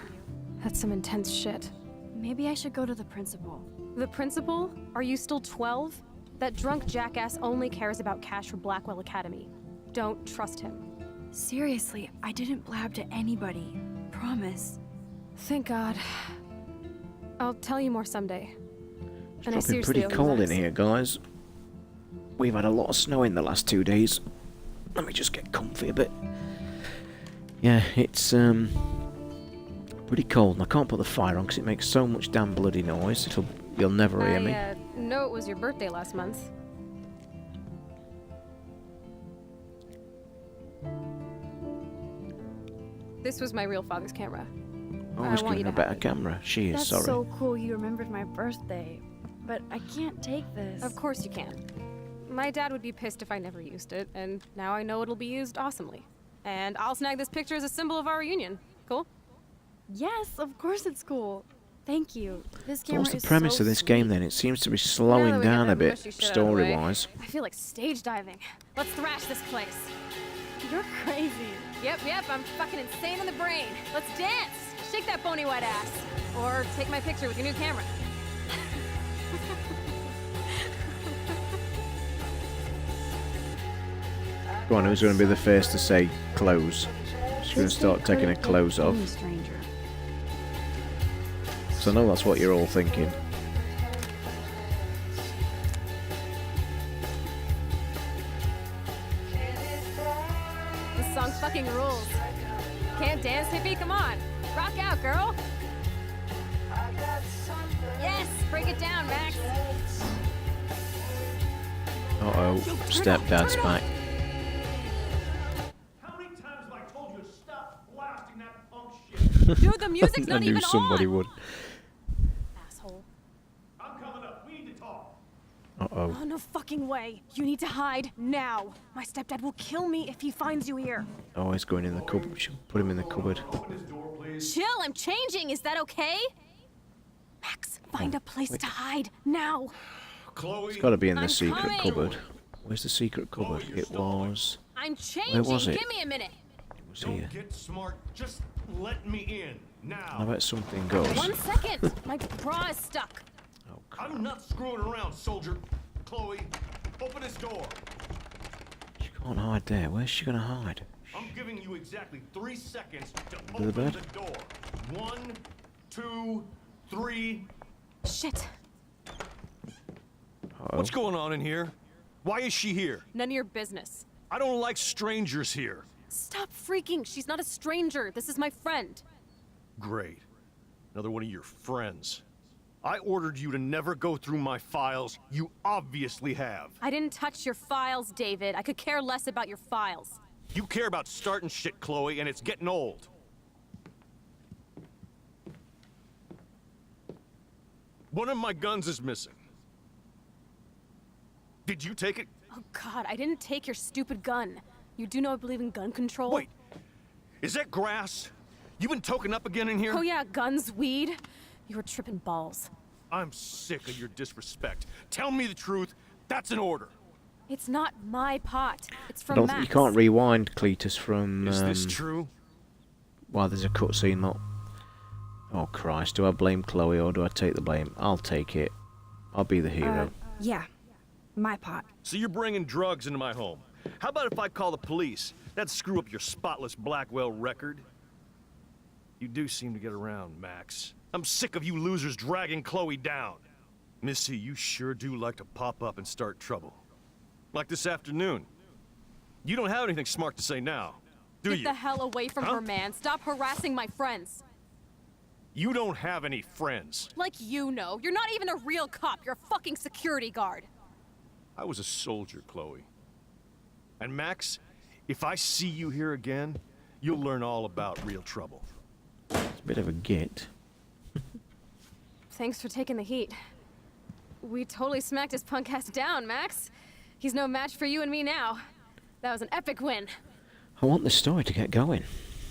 That's some intense shit. Maybe I should go to the principal. The principal? Are you still 12? That drunk jackass only cares about cash for Blackwell Academy. Don't trust him. Seriously, I didn't blab to anybody. Promise. Thank God. I'll tell you more someday. It's And I dropping seriously pretty owe you, cold in Max. here, guys. We've had a lot of snow in the last 2 days. Let me just get comfy a bit. Yeah, it's pretty cold, and I can't put the fire on because it makes so much damn bloody noise. You'll never hear me. I know it was your birthday last month. This was my real father's camera. I I was want you giving to a have better it. camera. She is, That's sorry. so cool you remembered my birthday. But I can't take this. Of course you can. My dad would be pissed if I never used it, and now I know it'll be used awesomely. And I'll snag this picture as a symbol of our reunion. Cool? Yes, of course it's cool. Thank you. This So camera what's the is premise so of this sweet. game then? It seems to be Now slowing that we got down a that bit, mushy shit out of the way, story-wise. I feel like stage diving. Let's thrash this place. You're crazy. Yep, I'm fucking insane in the brain. Let's dance! Shake that bony white ass. Or take my picture with your new camera. Go on, who's going to be the first to say clothes? She's going to This start date taking her couldn't clothes take off. any stranger. So I know that's what you're all thinking. This song fucking rules. Can't dance, hippie? Come on. Rock out, girl. Yes, break it down, Max. Uh-oh, stepdad's back. How many times have I told you to stop blasting that punk shit? Dude, the music's I not knew even somebody on. would. Asshole. I'm coming up. We need to talk. Uh-oh. Oh, no fucking way. You need to hide now. My stepdad will kill me if he finds you here. Oh, he's going in the cupboard. We should put him in the cupboard. Open this door, please. Chill, I'm changing. Is that okay? Max, find a place to hide now. Chloe. It's got to be in the I'm secret coming. cupboard. Where's the secret cupboard? It was... I'm changing. was it? Give me a minute. It was Don't here. get smart. Just let me in I now. bet something goes. 1 second. My bra is stuck. Oh, crap. I'm not screwing around, soldier. Chloe, open this door. She can't hide there. Where's she going to hide? I'm giving you exactly 3 seconds to Under the open bed? the door. 1, 2, 3. Shit. Uh-oh. What's going on in here? Why is she here? None of your business. I don't like strangers here. Stop freaking. She's not a stranger. This is my friend. Great. Another one of your friends. I ordered you to never go through my files. You obviously have. I didn't touch your files, David. I could care less about your files. You care about starting shit, Chloe, and it's getting old. One of my guns is missing. Did you take it? Oh, God, I didn't take your stupid gun. You do know I believe in gun control? Wait. Is that grass? You been toking up again in here? Oh yeah, guns, weed. You were tripping balls. I'm sick of your disrespect. Tell me the truth. That's an order. It's not my pot. It's I from don't Max. think you can't rewind Cletus from. Is this true? Well, there's a cutscene lot. Oh Christ! Do I blame Chloe or do I take the blame? I'll take it. I'll be the hero. Yeah, my pot. So you're bringing drugs into my home. How about if I call the police? That'd screw up your spotless Blackwell record. You do seem to get around, Max. I'm sick of you losers dragging Chloe down. Missy, you sure do like to pop up and start trouble. Like this afternoon. You don't have anything smart to say now, do Get you? the hell away from her, man. Stop harassing my friends. You don't have any friends. Like you know. You're not even a real cop. You're a fucking security guard. I was a soldier, Chloe. And Max, if I see you here again, you'll learn all about real trouble. It's a bit of a git. Thanks for taking the heat. We totally smacked his punk ass down, Max. He's no match for you and me now. That was an epic win. I want this story to get going.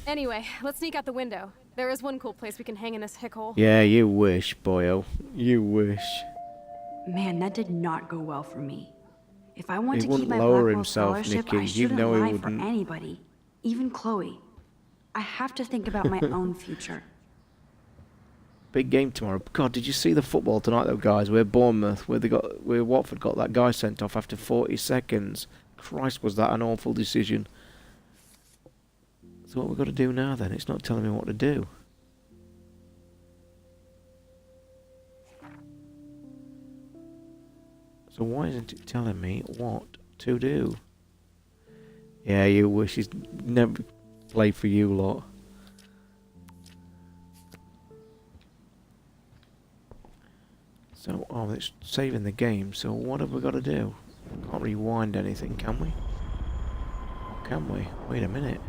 Anyway, let's sneak out the window. There is one cool place we can hang in this hick hole. Yeah, you wish, boyo. You wish. Man, that did not go well for me. If I want He to keep wouldn't my lower Blackwell himself, scholarship, Nikki. I You shouldn't know he lie for wouldn't. anybody, even Chloe. I have to think about my own future. Big game tomorrow. God, did you see the football tonight, though, guys? Where Bournemouth, where Watford got that guy sent off after 40 seconds. Christ, was that an awful decision? So what we've got to do now, then? It's not telling me what to do. So why isn't it telling me what to do? Yeah, you wish he's never played for you lot. So, oh, it's saving the game, so what have we got to do? Can't rewind anything, can we? Or can we? Wait a minute.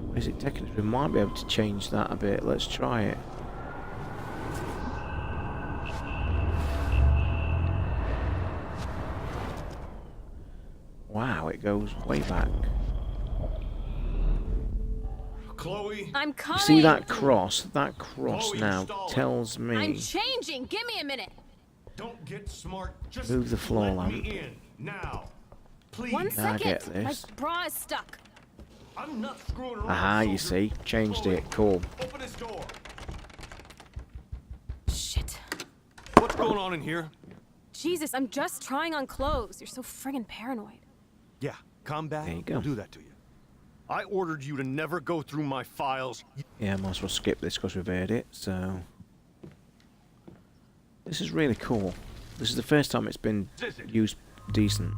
What is it taking us? We might be able to change that a bit. Let's try it. Wow, it goes way back. Chloe? I'm coming! You see that cross? That cross Chloe, now stall it. tells I'm me... changing! Give me a minute! Don't get smart. Just Move the floor let lamp. me in. Now. Please. One Now I second! get My this. bra is stuck. I'm not screwing around. Aha, you soldier. see. Changed Chloe, it. Cool. Open this door. Shit. What's going on in here? Jesus, I'm just trying on clothes. You're so friggin' paranoid. Yeah, combat There you go. will do that to you. I ordered you to never go through my files. Yeah, I might as well skip this because we've heard it, so... This is really cool. This is the first time it's been used decent.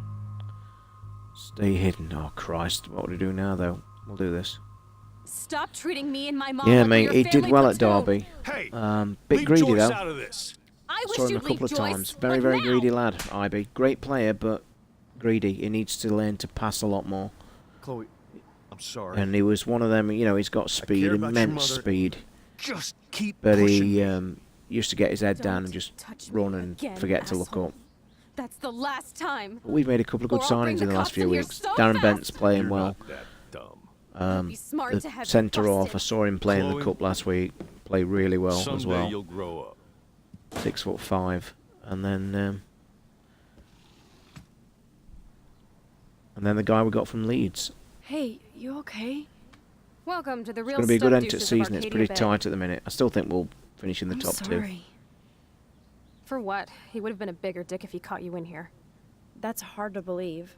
Stay hidden. Oh, Christ. What do we do now, though? We'll do this. Stop treating me and my mom Yeah, like mate, we're he your did family well at platoon. Derby. Hey, Bit leave greedy, Joyce though. out of this. I wish Saw him a you'd couple leave of Joyce, times. Very, like very now. greedy lad, IB. Great player, but greedy. He needs to learn to pass a lot more. Chloe, I'm sorry. And he was one of them, you know, he's got speed, care about your immense mother. speed. Just keep But pushing he me. used to get his head Don't down and just touch me run and again, forget to look asshole. up. That's the last time. But we've made a couple of good Or I'll bring signings the in the last cops few in here weeks. so Darren fast. Bent's playing You're well. not that dumb. Be smart The to have you centre off, I busted. saw him playing the Chloe, cup last week. Played really well Someday as well. you'll grow up. 6'5", and then the guy we got from Leeds. Hey, you okay? Welcome to the It's real going to be a good stuff end to the deuces of season. It's Arcadia pretty Bay. tight at the minute. I still think we'll finish in the I'm top two. sorry. For what? He would have been a bigger dick if he caught you in here. That's hard to believe.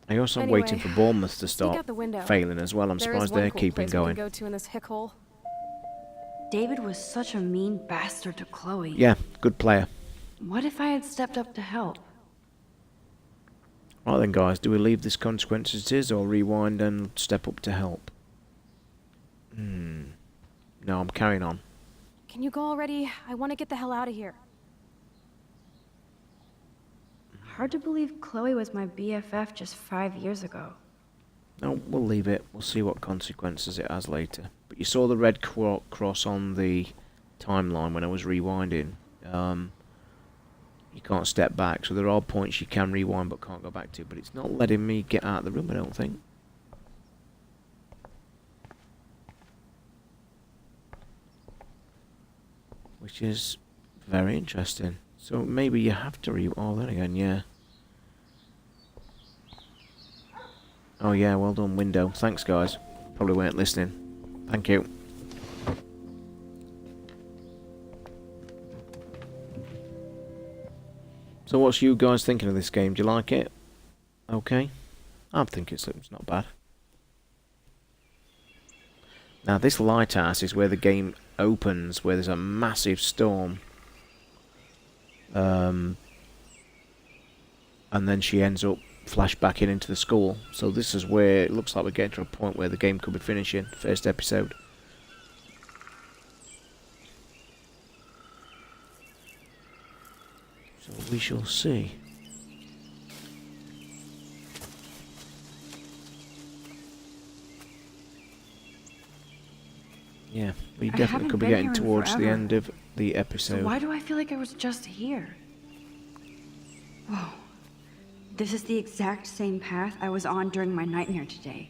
I also am Anyway, waiting for Bournemouth to sneak start out the window. failing as well. I'm There is surprised one they're cool keeping place we going. can go to in this hick hole. David was such a mean bastard to Chloe. Yeah, good player. What if I had stepped up to help? Right then, guys, do we leave this consequence as it is or rewind and step up to help? No, I'm carrying on. Can you go already? I want to get the hell out of here. Hard to believe Chloe was my BFF just 5 years ago. No, we'll leave it. We'll see what consequences it has later. But you saw the red cross on the timeline when I was rewinding. you can't step back. So there are points you can rewind but can't go back to. But it's not letting me get out of the room, I don't think. Which is very interesting. So maybe you have to oh, then again, yeah. Oh yeah, well done, window. Thanks, guys. Probably weren't listening. Thank you. So what's you guys thinking of this game? Do you like it? Okay. I think it's not bad. Now this lighthouse is where the game opens, where there's a massive storm. And then she ends up flashbacking into the school. So this is where it looks like we're getting to a point where the game could be finishing. First episode. So we shall see. Yeah, we definitely could be getting towards the end of the episode. So why do I feel like I was just here? Whoa. This is the exact same path I was on during my nightmare today.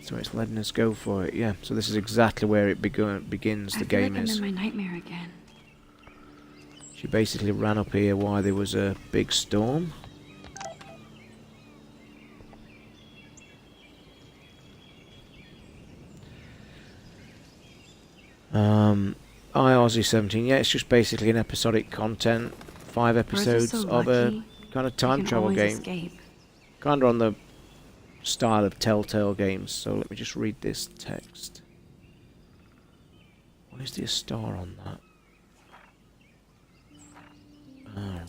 So it's letting us go for it, yeah. So this is exactly where it begins. The game is. I'm in my nightmare again. She basically ran up here while there was a big storm. Aussie17, yeah, it's just basically an episodic content. 5 episodes of a kind of time travel game. Kind of on the style of Telltale games. So let me just read this text. Why is there a star on that? Oh.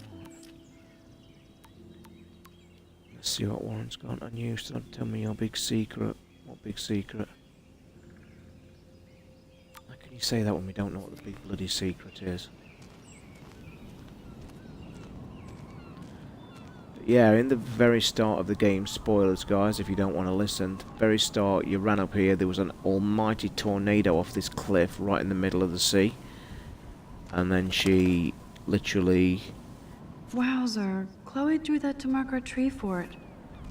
Let's see what Warren's got on you. So tell me your big secret. What big secret? How can you say that when we don't know what the big bloody secret is? Yeah, in the very start of the game, spoilers guys if you don't want to listen, the very start you ran up here, there was an almighty tornado off this cliff right in the middle of the sea. And then she literally... Wowzer, Chloe drew that to mark our tree fort,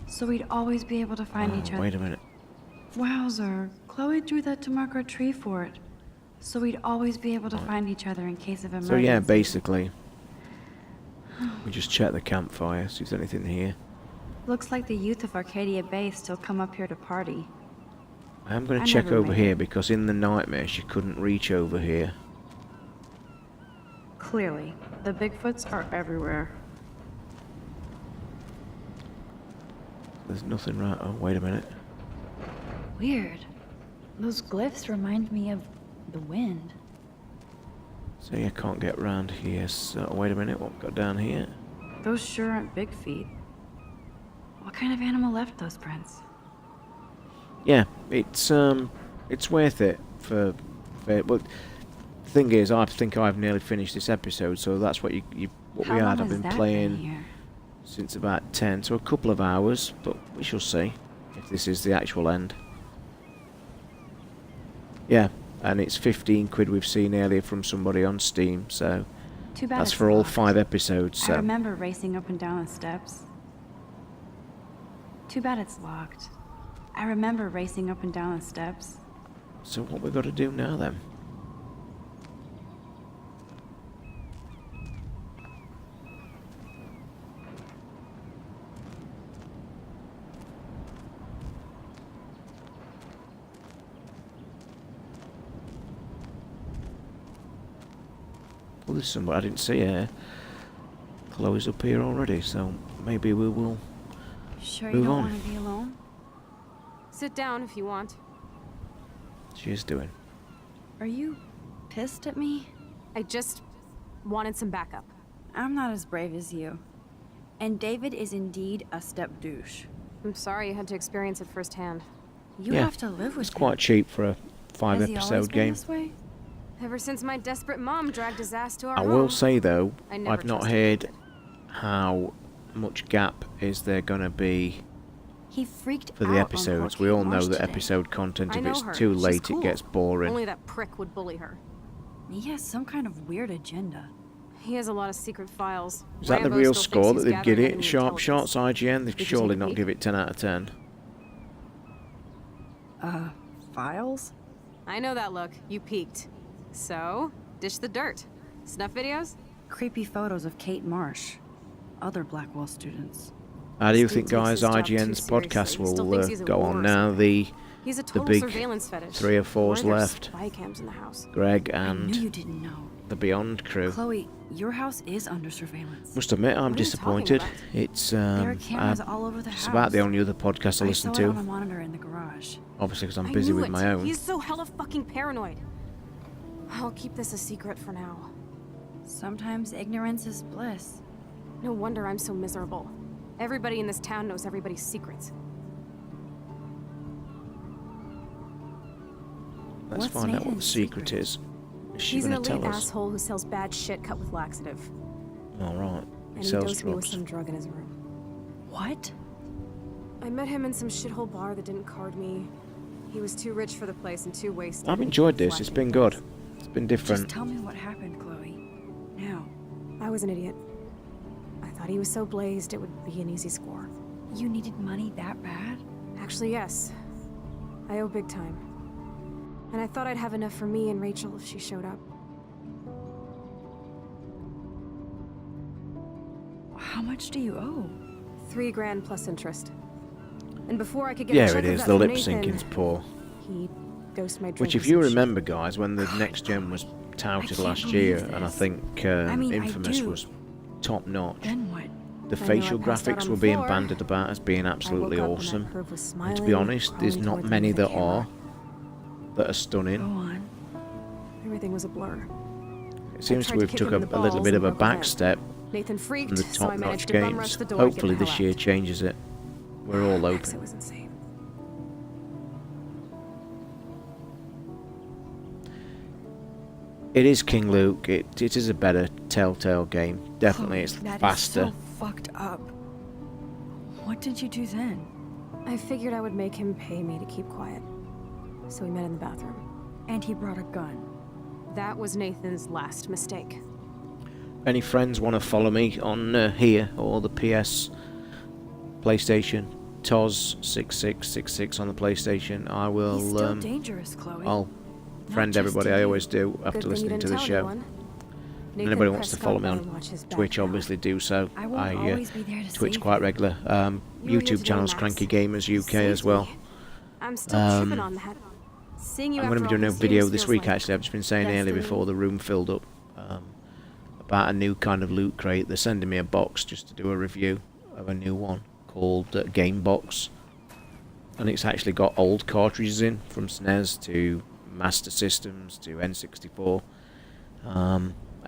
so we'd always be able to find each other. Wait a minute. Wowzer, Chloe drew that to mark our tree fort, so we'd always be able to find each other in case of emergency. So yeah, basically... We just check the campfire, see if there's anything here. Looks like the youth of Arcadia Bay still come up here to party. I am going to check over here because in the nightmare she couldn't reach over here. Clearly, the Bigfoots are everywhere. There's nothing right... Oh, wait a minute. Weird. Those glyphs remind me of the wind. So you can't get round here, so wait a minute, what we got down here? Those sure aren't big feet. What kind of animal left those prints? Yeah, it's worth it for but the thing is, I think I've nearly finished this episode, so that's what we had. I've been playing since about 10, so a couple of hours, but we shall see if this is the actual end. Yeah. And it's 15 quid we've seen earlier from somebody on Steam, so Too bad that's it's for all locked. 5 episodes. So I remember racing up and down the steps. Too bad it's locked. I remember racing up and down the steps. So what we got to do now then? Well, there's somebody, I didn't see her. Chloe's up here already, so maybe we will Sure move you don't on. want to be alone? Sit down if you want. She is doing. Are you pissed at me? I just wanted some backup. I'm not as brave as you. And David is indeed a step douche. I'm sorry you had to experience it firsthand. You Yeah, have to live with It's quite cheap for a 5 Has he always episode been game. this way? Ever since my desperate mom dragged his ass to our I home. will say though, I never I've not trusted heard David. how much gap is there going to be He freaked for out the on episodes. poor We Kate all know Marsh that today. episode content, I if know it's her. too She's late, cool. it gets boring. Only that prick would bully her. He has some kind of weird agenda. He has a lot of secret files. Is that the Rambo real still score thinks that he's they'd give gathering it? enemy Sharp intelligence. shots, IGN? They'd Did you surely take a not peek? give it 10 out of 10. Files? I know that look. You peeked. So, dish the dirt. Snuff videos? Creepy photos of Kate Marsh. Other Blackwell students. How do you Steve think, takes guys, his job IGN's too seriously. podcast He still will thinks he's at go war on or now? something. He's a The total big surveillance fetish. 3 or 4's Or there's left. spy cams in the house. Greg I knew and you didn't know. the Beyond crew. Chloe, your house is under surveillance. Must admit, I'm What are you talking disappointed. about? It's There are cameras all over the it's house. about the only other podcast I listen saw it on to. a monitor in the garage. Obviously, because I'm I busy knew with it. my own. He's so hella fucking paranoid. I'll keep this a secret for now. Sometimes ignorance is bliss. No wonder I'm so miserable. Everybody in this town knows everybody's secrets. Let's What's find out what the Nathan's secret is. Is she He's an going to elite tell us? asshole who sells bad shit cut with laxative. All right. And He he sells dosed me with drugs. some drug in his room. What? I met him in some shithole bar that didn't card me. He was too rich for the place and too wasted. I've enjoyed this. It's been good. It's been Just different. tell me what happened, Chloe. Now. I was an idiot. I thought he was so blazed it would be an easy score. You needed money that bad? Actually, yes. I owe big time. And I thought I'd have enough for me and Rachel if she showed up. How much do you owe? $3 grand plus interest. And before I could get a Yeah, check it of is. that The from lip Nathan, syncing's poor. he dosed my drink Which, with if you some shit. remember, guys, when the next gen was touted can't last believe year, this. and I think I mean, I Infamous do. was top notch. Then what? The I know facial I passed out graphics on were the being floor. banded about as being absolutely I woke up and awesome. that perv was And to be smiling, honest, there's crawling not toward many me with that a are camera. that are stunning. Go on. Everything was a blur. It seems tried to to have kick took him a in the little balls bit of and a broke my hand. back step Nathan from freaked, the so I top-notch managed to bum rush games. the door and get Hopefully the hell this year out. changes it. We're all Max, open. it was insane. It is King Luke. It is a better Telltale game. Definitely, Chloe, it's that is faster. so fucked up. What did you do then? I figured I would make him pay me to keep quiet. So we met in the bathroom. And he brought a gun. That was Nathan's last mistake. Any friends want to follow me on here or the PS, PlayStation, Toz6666 on the PlayStation? I will. He's still dangerous, Chloe. I'll Not friend just everybody. to I you. always do Good after thing you listening didn't to the tell show. anyone. Nathan Anybody wants to Prescott follow me better on watch his back Twitch, now. obviously do so. I won't always be there to Twitch save quite you. regular. You were here YouTube today, channel's Max. Cranky Gamers You UK saved as well. me. I'm still tripping on that. Seeing you I'm going to after be doing all a these video years this feels week like actually. I've just been saying earlier destiny. before the room filled up about a new kind of loot crate. They're sending me a box just to do a review of a new one called Game Box, and it's actually got old cartridges in from SNES to Master Systems to N64.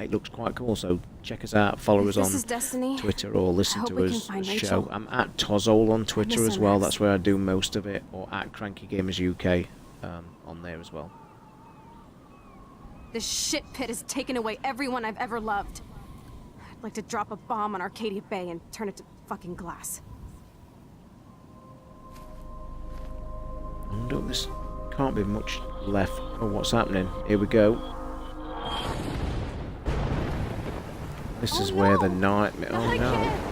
It looks quite cool, so check us out, follow If us this on is destiny, Twitter or listen I hope to we can us find show. Rachel. I'm at Tozol on Twitter miss as her, well. Max. That's where I do most of it, or at Cranky Gamers UK on there as well. this shit pit has taken away everyone I've ever loved. I'd like to drop a bomb on Arcadia Bay and turn it to fucking glass. Look, this can't be much left. Oh, what's happening? Here we go. This is where the nightmare. Oh no!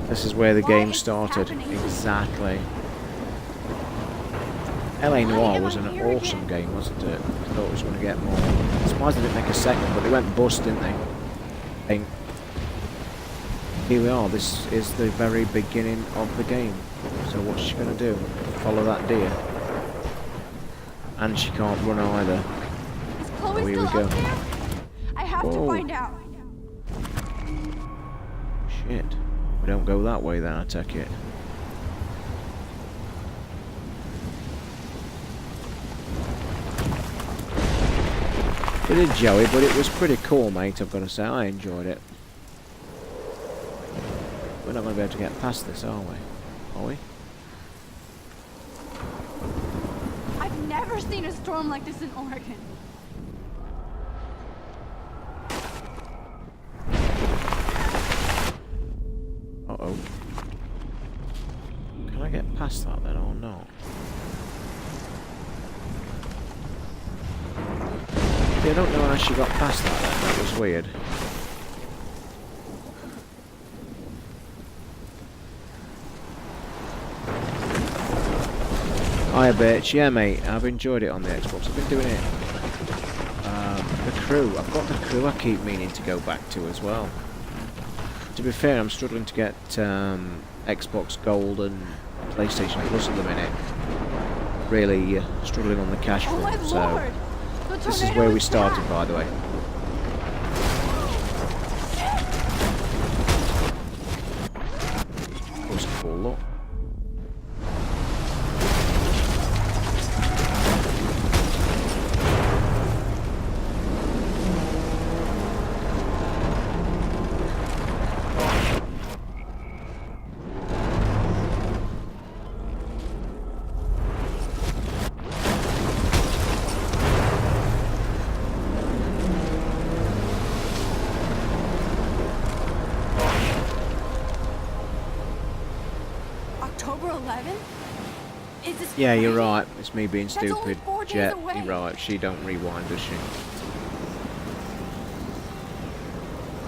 This is where the game started. Exactly. LA Noire was an awesome game, wasn't it? I thought it was going to get more. I'm surprised they didn't make a second, but they went bust, didn't they? And here we are. This is the very beginning of the game. So what's she going to do? Follow that deer? And she can't run either. Is Chloe Oh, here still we go. up there? I have to Whoa. find out. Shit. We don't go that way then, I take it. It did, Joey, but it was pretty cool, mate, I've got to say. I enjoyed it. We're not going to be able to get past this, are we? Are we? I've never seen a storm like this in Oregon. Uh-oh. Can I get past that then, or not? I don't know how she got past that then. That was weird. Hiya, bitch. Yeah, mate. I've enjoyed it on the Xbox. I've been doing it. The crew. I've got the crew I keep meaning to go back to as well. To be fair, I'm struggling to get Xbox Gold and PlayStation Plus at the minute. Really struggling on the cash front. So this is where we started, by the way. Of course, cool look. October 11th? Is this Yeah, you're crazy? right. It's me being That's only stupid. 4 days Jet, away. you're right. She don't rewind, does she?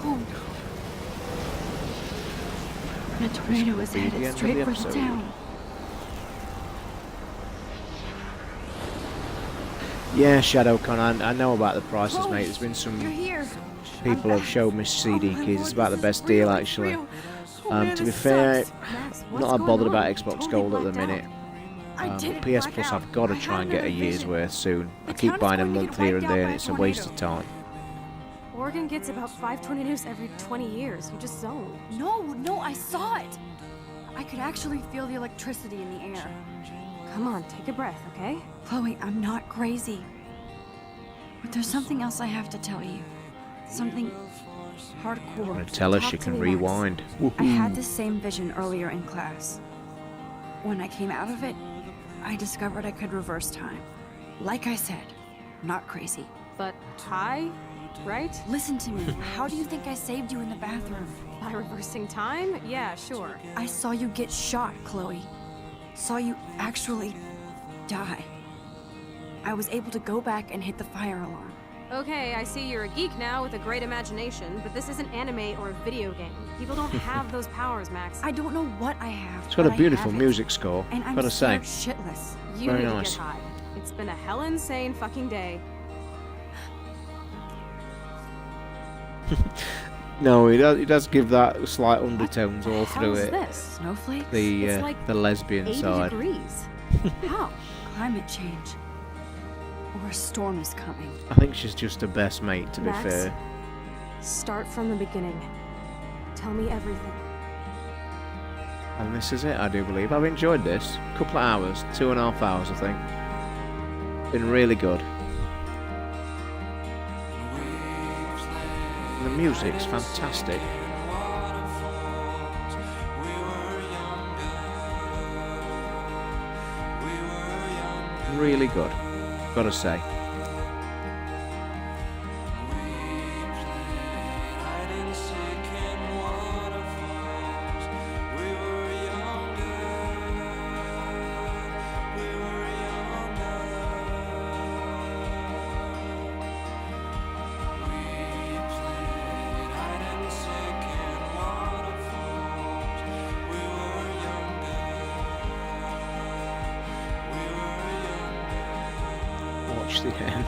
Oh no. A tornado is Be the headed end of straight the for the episode. town. Yeah, ShadowCon, I know about the prices, mate. There's been You're some here. people have showed me CD Oh, my keys. Lord, It's about the this best is real, deal, it's actually. real. Oh, man, To be this fair, sucks. Max, I'm what's not that going bothered on? about You Xbox totally Gold at the blacked minute. out. I didn't PS black Plus, out. I've got to I try had and get a another year's vision. worth soon. I The keep town is buying a going to get month here and wiped out there, by and a it's a waste of tornado. time. Oregon gets about 5 tornadoes every 20 years. You just zoned. No, I saw it. I could actually feel the electricity in the air. Come on, take a breath, okay? Chloe, I'm not crazy. But there's something else I have to tell you. Something I'm hardcore. gonna tell her Talk she to can me, Max. rewind. I had the same vision earlier in class. When I came out of it, I discovered I could reverse time. Like I said, not crazy. But high, right? Listen to me. How do you think I saved you in the bathroom? By reversing time? Yeah, sure. I saw you get shot, Chloe. Saw you actually die. I was able to go back and hit the fire alarm. Okay, I see you're a geek now with a great imagination, but this isn't anime or a video game. People don't have those powers, Max. I don't know what I have. It's got a but I beautiful have it. music score, And I'm gotta say. scared shitless. You Very need nice. to get high. It's been a hell insane fucking day. No, he does give that slight undertones all How through is it. this? Snowflakes? It's like The lesbian 80 side. degrees. How? Climate change. Or a storm is coming. I think she's just her best mate, to be Max, fair. start from the beginning. Tell me everything. And this is it, I do believe. I've enjoyed this. Couple of hours, 2.5 hours, I think. Been really good. And the music's fantastic. Really good, gotta say. Watch the end.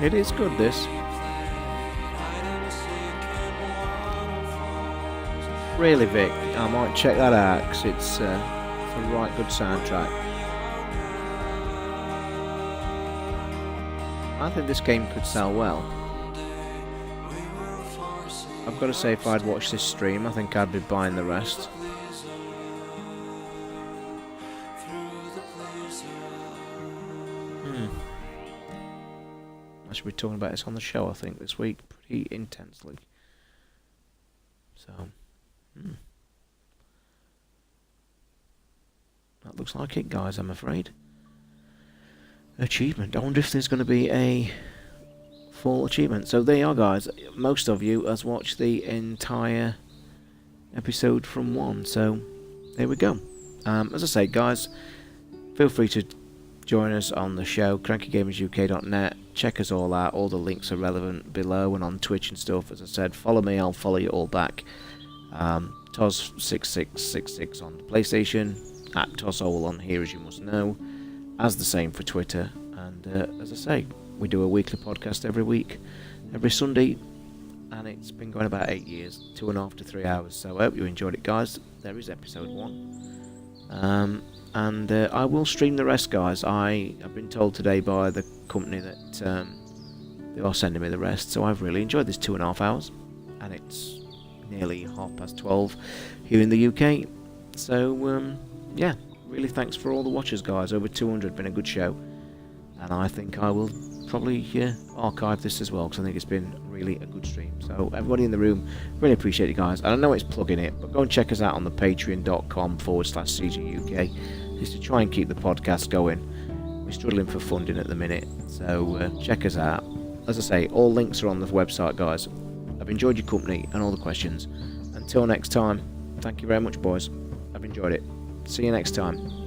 It is good, this. Really, Vic, I might check that out because it's a right good soundtrack. I think this game could sell well. I've got to say, if I'd watched this stream, I think I'd be buying the rest. I should be talking about this on the show, I think, this week, pretty intensely. So, that looks like it, guys, I'm afraid. Achievement. I wonder if there's going to be a full achievement. So there you are, guys. Most of you has watched the entire episode from 1. So there we go. As I say, guys, feel free to join us on the show, crankygamersuk.net. Check us all out. All the links are relevant below and on Twitch and stuff. As I said, follow me, I'll follow you all back. Toz6666 on the PlayStation, at Tozhole on here, as you must know, as the same for Twitter. And as I say, we do a weekly podcast every week, every Sunday, and it's been going about 8 years, 2.5 to 3 hours. So I hope you enjoyed it, guys. There is episode 1. And I will stream the rest, guys. I've been told today by the company that they are sending me the rest, so I've really enjoyed this 2.5 hours, and it's nearly 12:30 here in the UK. So yeah, really thanks for all the watchers, guys. Over 200, been a good show, and I think I will probably archive this as well, because I think it's been really a good stream. So everybody in the room, really appreciate you guys. And I know it's plugging it, but go and check us out on the patreon.com/CGUK, just to try and keep the podcast going. We're struggling for funding at the minute, so check us out. As I say, all links are on the website, guys. I've enjoyed your company and all the questions. Until next time, thank you very much, boys. I've enjoyed it. See you next time.